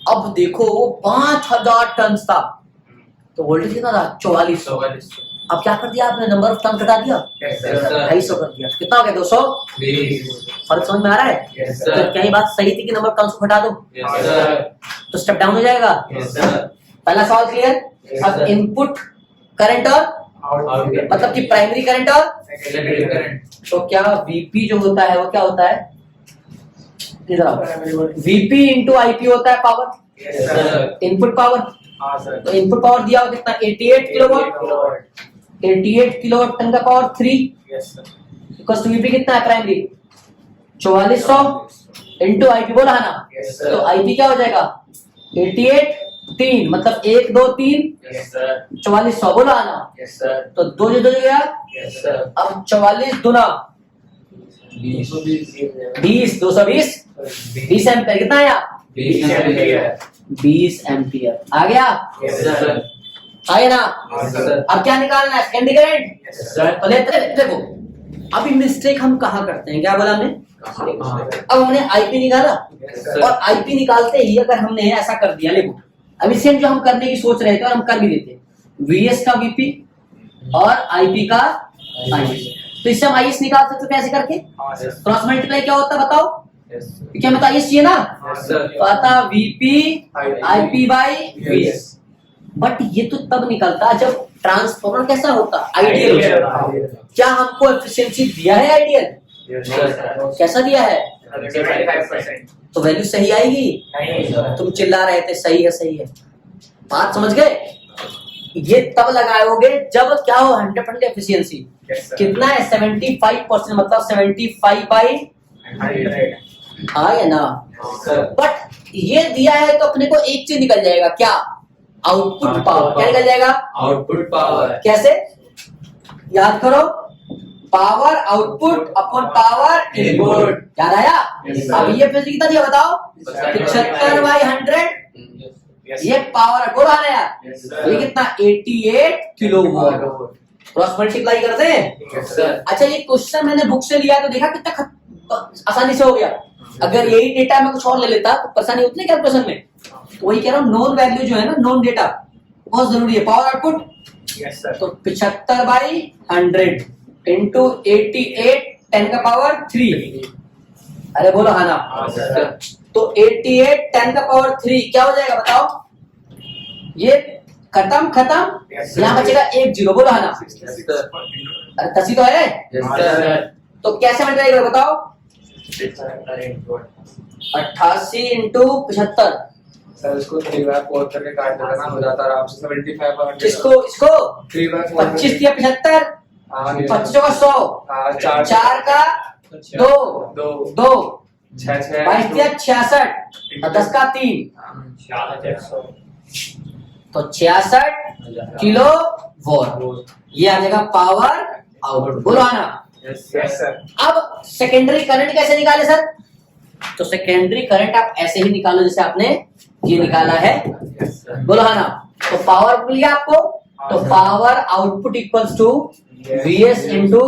अब देखो 5000 टन था तो वोल्टेज कितना था 4400। अब क्या कर दिया आपने, नंबर ऑफ टर्न घटा दिया, 250 कर दिया, कितना हो गया 200। फर्क समझ में आ रहा है। तो क्या ये बात सही थी कि नंबर ऑफ टर्न्स को घटा दो तो स्टेप डाउन हो जाएगा। पहला सवाल क्लियर। अब इनपुट करंट और मतलब कि प्राइमरी करंट और, तो क्या वीपी जो होता है वो क्या होता है, इधर आओ, वीपी इंटू आईपी होता है पावर, इनपुट पावर। तो इनपुट पावर दिया हो कितना 88 किलोवाट, 88 किलोवाट टन का पावर 3 इक्वल्स टू वीपी कितना है प्राइमरी 4400 इंटू आईपी, बोला है ना। तो आईपी क्या हो जाएगा 88 3 मतलब 1 2 3 4400, बोला है ना। तो 2 जो 2 गया, अब 44 दुना 20, 220 20 एम्पियर, कितना आया 20 एम्पियर आ गया, आया ना। अब क्या निकालना है, सेकेंडरी करंट। तो लेते देखो अभी मिस्टेक हम कहाँ करते हैं, क्या बोला हमने, अब हमने आईपी निकाला और आईपी निकालते ही अगर हमने ऐसा कर दिया, देखो अभी सेम जो हम करने की सोच रहे थे और हम कर भी देते, वीएस का वीपी और आईपी का आईपी। तो इससे हम आईएस निकाल सकते तो कैसे करके, क्रॉस मल्टीप्लाई क्या होता है बताओ, क्या मतलब आईएस चाहिए ना, तो आता VP IP by VS. But ये तो तब निकलता जब ट्रांसफॉर्मर कैसा होता, आइडियल होता। क्या हमको एफिशिएंसी दिया है आइडियल, कैसा दिया है, 75%। तो वैल्यू सही आएगी। तुम चिल्ला रहे थे सही है सही है, बात समझ गए। ये तब लगाओगे जब क्या हो 100% एफिशिएंसी, कितना है 75%, मतलब 75 बाई 100। हाँ या ना। बट ये दिया है तो अपने को एक चीज निकल जाएगा, क्या, आउटपुट पावर। क्या निकल जाएगा, आउटपुट पावर। कैसे, याद करो, power output upon power input, याद आया। अब ये फिर कितना दिया बताओ, 75 बाई 100, ये पावर बोला ना यार, ये कितना 88 किलोवाट। क्रॉस मल्टीप्लाई करते हैं। अच्छा ये क्वेश्चन मैंने बुक से लिया तो देखा कितना आसानी से हो गया। अगर यही डेटा में कुछ और ले लेता तो परेशानी होती है कैलकुलेशन में। वही कह रहा हूँ, नोन वैल्यू जो है ना, नोन डेटा बहुत जरूरी है। Power output Yes, sir. तो 75/100 इंटू 88 10 का पावर 3। अरे बोलो हाँ ना। हाँ, sir. तो 88 10 का पावर 3 क्या हो जाएगा बताओ? ये खत्म खत्म, Yes, sir. यहाँ बचेगा 1 0। बोलो हाँ ना। Yes, sir. अरे 80 तो है। Yes, sir. तो कैसे मल्टीप्लाई करो बताओ? 88 इंटू 75। सर इसको 3 बार 4 करके काट देना ना, हो जाता आराम से 75 और 100। इसको इसको 3 बार 4 25 दिया 75, हाँ 25 का 100, हाँ 4 का 2 2 2 6 6 22 दिया 66 और 10 का 3 तो 66 किलो वॉट। ये आ जाएगा पावर आउटपुट। बोलो आना। Yes, sir. अब सेकेंडरी करंट कैसे निकाले सर? तो सेकेंडरी करंट आप ऐसे ही निकालो जैसे आपने ये निकाला है। Yes, sir. बोलो हाँ ना। तो पावर मिल गया आपको, तो power output equals to VS into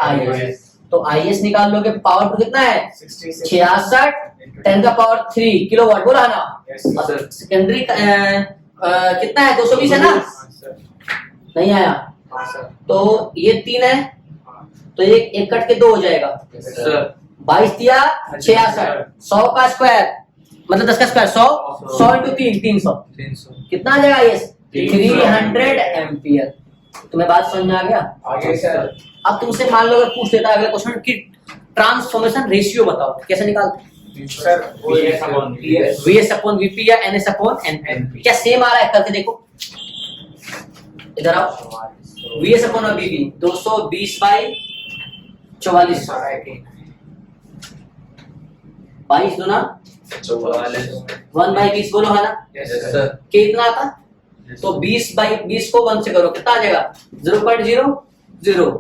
IS। तो IS निकाल लोगे, पावर आउटपुट कितना है? 66 10 का पावर 3 किलोवाट। बोला ना। Yes, sir. सेकेंडरी कितना है? 220 है ना? नहीं आया हाँ, sir. तो ये 3 है, तो ये एक कट के 2 हो जाएगा। Yes, sir. 22 दिया 66, 100 का स्क्वायर मतलब 10 का स्क्वायर 100, 100 इंटू 3 300। 300 कितना आ जाएगा ये? 300 300 एम्पियर। तुम्हें बात समझ में आ गया? आगे सर अब तुमसे मान लो अगर पूछ लेता अगले क्वेश्चन की ट्रांसफॉर्मेशन रेशियो बताओ, कैसे निकालते? Sir VS upon VS. VS upon VP या NS अपॉन NP। क्या सेम आ रहा है? करके देखो, इधर आओ। VS अपॉन VP 220/44 22 दूना 1/20। बोलो है ना। Yes, sir. कितना आता? तो 20/20 को 1 से करो, कितना आ जाएगा? 0.00।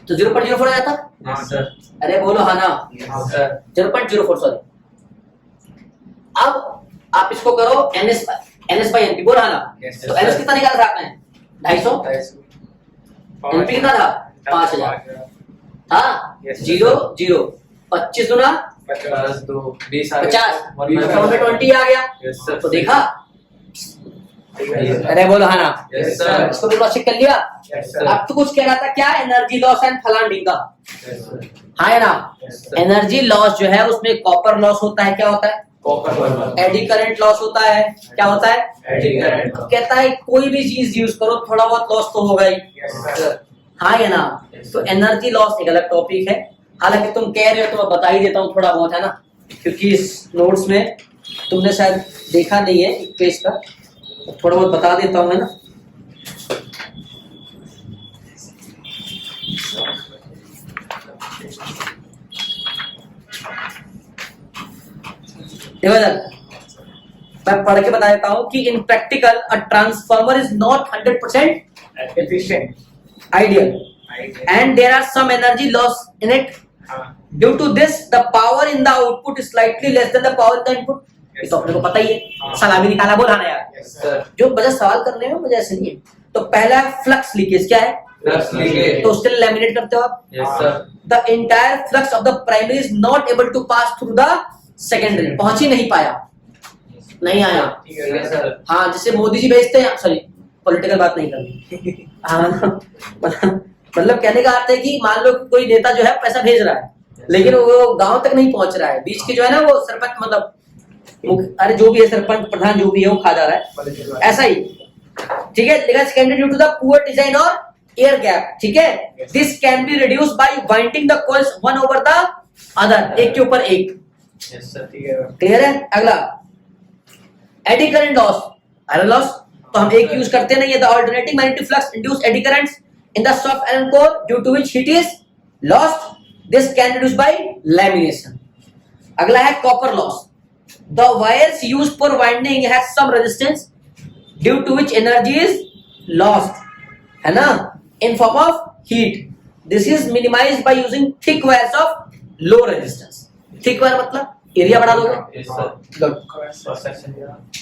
तो 0.04 आ जाता। हाँ, sir. अरे बोलो हाँ ना। हाँ, sir. 0.04 सॉरी। अब आप इसको करो NS/NP। बोलो हाँ ना। Yes, तो sir. NS कितना निकाला था आपने? 250। NP कितना था? 5000। हाँ, Yes, sir. 0 0 25 दूना 50 2 20 50 20 आ गया। Yes, sir. तो देखा? अरे बोलो हाँ ना। Yes, sir. इसको भी लॉजिक कर लिया। Yes, sir. अब तो कुछ कह रहा था क्या? एनर्जी लॉस एंड फलान ढींगा। Yes, sir. हाँ है ना। Yes, sir. एनर्जी लॉस जो है उसमें कॉपर लॉस होता है। क्या होता है? Copper one. AD current loss होता है। क्या होता है? Eddy current. कहता है कोई भी चीज यूज करो थोड़ा बहुत लॉस तो होगा ही। Yes, sir. हाँ है ना। Yes, तो sir. एनर्जी लॉस एक अलग टॉपिक है, हालांकि तुम कह रहे हो तो मैं बता ही देता हूँ थोड़ा बहुत, है ना, क्योंकि इस नोट्स में तुमने शायद देखा नहीं है एक पेज का, तो थोड़ा बहुत बता देता हूँ, है ना। देखो इधर मैं पढ़ के बता देता हूँ कि इन practical a transformer is not 100% Efficient. Ideal and there are some energy loss in it. Due to this, the power in the output is slightly less than the power in the input. ये तो अपने को पता ही है, सलामी निकाला बोला ना यार। Yes, sir. जो वजह सवाल करने में मुझे ऐसे नहीं है। तो पहला फ्लक्स लीकेज क्या है? Flux leakage. तो उसके लिए लैमिनेट करते हो आप। Yes, sir. The entire flux of the primary is not able to pass through the secondary. पहुंच ही नहीं पाया, नहीं आया। ठीक है, sir. हाँ, जैसे मोदी जी भेजते हैं, सॉरी पॉलिटिकल बात नहीं करनी। हाँ, मतलब कहने का अर्थ है कि मान लो कोई नेता जो है पैसा भेज रहा है, लेकिन वो गांव तक नहीं पहुंच रहा है, बीच की जो है ना वो सरपंच मतलब अरे जो भी है सरपंच प्रधान जो भी है वो खा जा रहा है, ऐसा ही। ठीक है, लेकिन secondary due to the poor design और एयर गैप। ठीक है, this can be reduce by winding the coils one over the other, एक के ऊपर एक। Yes, sir. ठीक है. क्लियर है? अगला eddy current loss, iron loss, तो हम एक यूज करते नहीं है। The alternating magnetic flux induce eddy currents in the soft iron core due to which heat is lost, this can reduce by lamination. अगला है copper loss, the wires used for winding has some resistance due to which energy is lost, है ना, in form of heat. This is minimized by using thick wires of low resistance. Thick wire मतलब area बढ़ा दोगे। Yes, sir.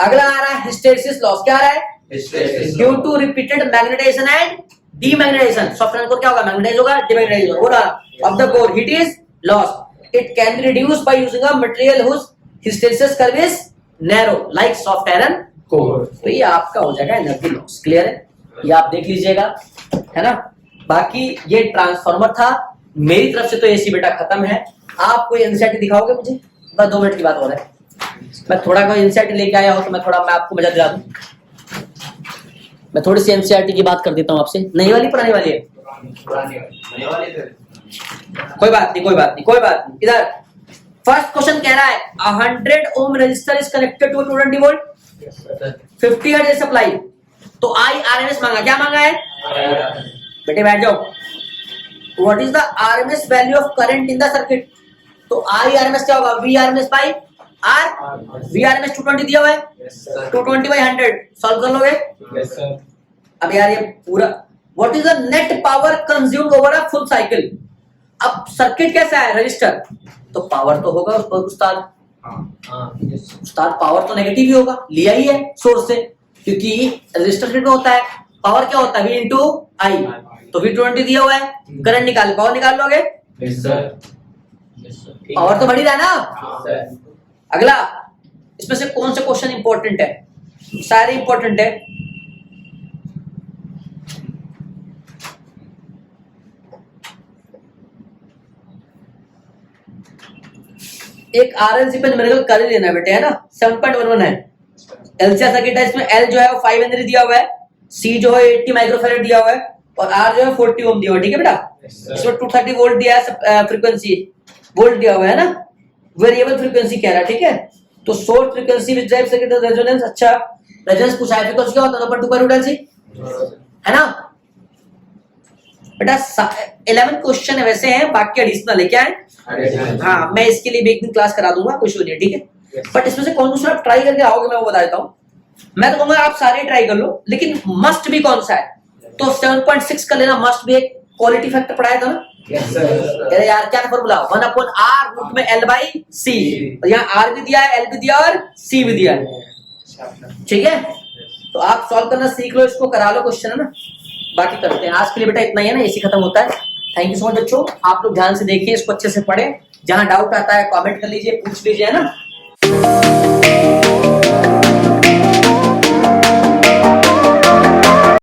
अगला आ रहा है hysteresis loss. क्या आ रहा है? Hysteresis. Due to repeated magnetization and demagnetization. Software को क्या होगा? मैग्नेटाइज होगा, डीमैग्नेटाइज होगा of the core, heat is lost. It can be reduced by using a material whose hysteresis curve is narrow like soft iron core. तो ये आपका हो जाएगा एनर्जी लॉस। क्लियर है? ये आप देख लीजिएगा, है ना। बाकी ये ट्रांसफार्मर था। मेरी तरफ से तो एसी बेटा खत्म है। आप कोई एनसीईआरटी दिखाओगे मुझे? बस 2 मिनट की बात हो रहा है। मैं थोड़ा कोई एनसीईआरटी लेके आया हूं तो मैं आपको मजा दिला दूं। मैं थोड़ी सी एनसीईआरटी की बात कर देता हूं आपसे। नई वाली पुरानी वाली है? पुरानी वाली तो कोई बात नहीं। इधर फर्स्ट क्वेश्चन कह रहा है 100 ohm resistor is connected to 220 volt, 50 hertz supply. तो आई आरएमएस मांगा। क्या मांगा है बेटे? बैठ जाओ। What is the RMS value of current in the circuit? तो आई आरएमएस क्या होगा? V RMS by R. V RMS 220 दिया हुआ है, 220 बाई 100 सॉल्व कर लोगे? Yes sir. अब यार ये पूरा what is the net power consumed over a full cycle? अब सर्किट कैसा है? रजिस्टर, तो पावर तो होगा उस्ताद। उस्ताद पावर तो नेगेटिव ही होगा, लिया ही है सोर्स से, क्योंकि रजिस्टर सर्किट में होता है पावर क्या होता है? V इंटू आई। तो V20 दिया हुआ है, करंट निकाल, पावर निकाल लोगे? Yes sir. पावर तो बढ़ी रहा है ना। अगला, इसमें से कौन से क्वेश्चन इंपॉर्टेंट है? सारे इंपॉर्टेंट है। एक आरएलसी पे न्यूमेरिकल कर ही लेना है बेटे, है ना। 7.11 है। एलसीआर सर्किट है, इसमें एल जो है वो 5 हेनरी दिया हुआ है, सी जो है 80 माइक्रोफैराड दिया हुआ है, और आर जो है 40 ओम दिया हुआ है। ठीक है बेटा? इसमें 230 वोल्ट दिया है, फ्रीक्वेंसी वोल्ट दिया हुआ है ना। वेरिएबल फ्रीक्वेंसी कह रहा है। ठीक है? तो source frequency which drive circuit resonance. अच्छा, रेजोनेंस पूछा है, फ्रीक्वेंसी क्या होता है? नंबर 2 पर रूट सी, है ना बेटा। 11 क्वेश्चन है वैसे हैं, बाकी एडिशनल है। क्या है? हाँ, मैं इसके लिए भी एक दिन क्लास करा दूंगा, कुछ नहीं है। ठीक है? बट इसमें से कौन सा आप ट्राई करके आओगे मैं वो बता देता हूँ। मैं तो कहूंगा आप सारे ट्राई कर लो, लेकिन मस्ट भी कौन सा है? तो 7.6 कर लेना। मस्ट भी एक क्वालिटी फैक्टर पढ़ाया था ना। Yes sir. अरे यार क्या फॉर्मूला? 1/r रूट में l बाई c। और यहाँ r भी दिया है, l भी दिया और c भी दिया है। ठीक है? तो आप सॉल्व करना सीख लो, इसको करा लो क्वेश्चन, है ना। बाकी करते हैं। आज के लिए बेटा इतना ही है ना, इसी खत्म होता है। थैंक यू सो मच बच्चों। आप लोग ध्यान से देखिए, इसको अच्छे से पढ़ें। जहां डाउट आता है कमेंट कर लीजिए, पूछ लीजिए, है ना।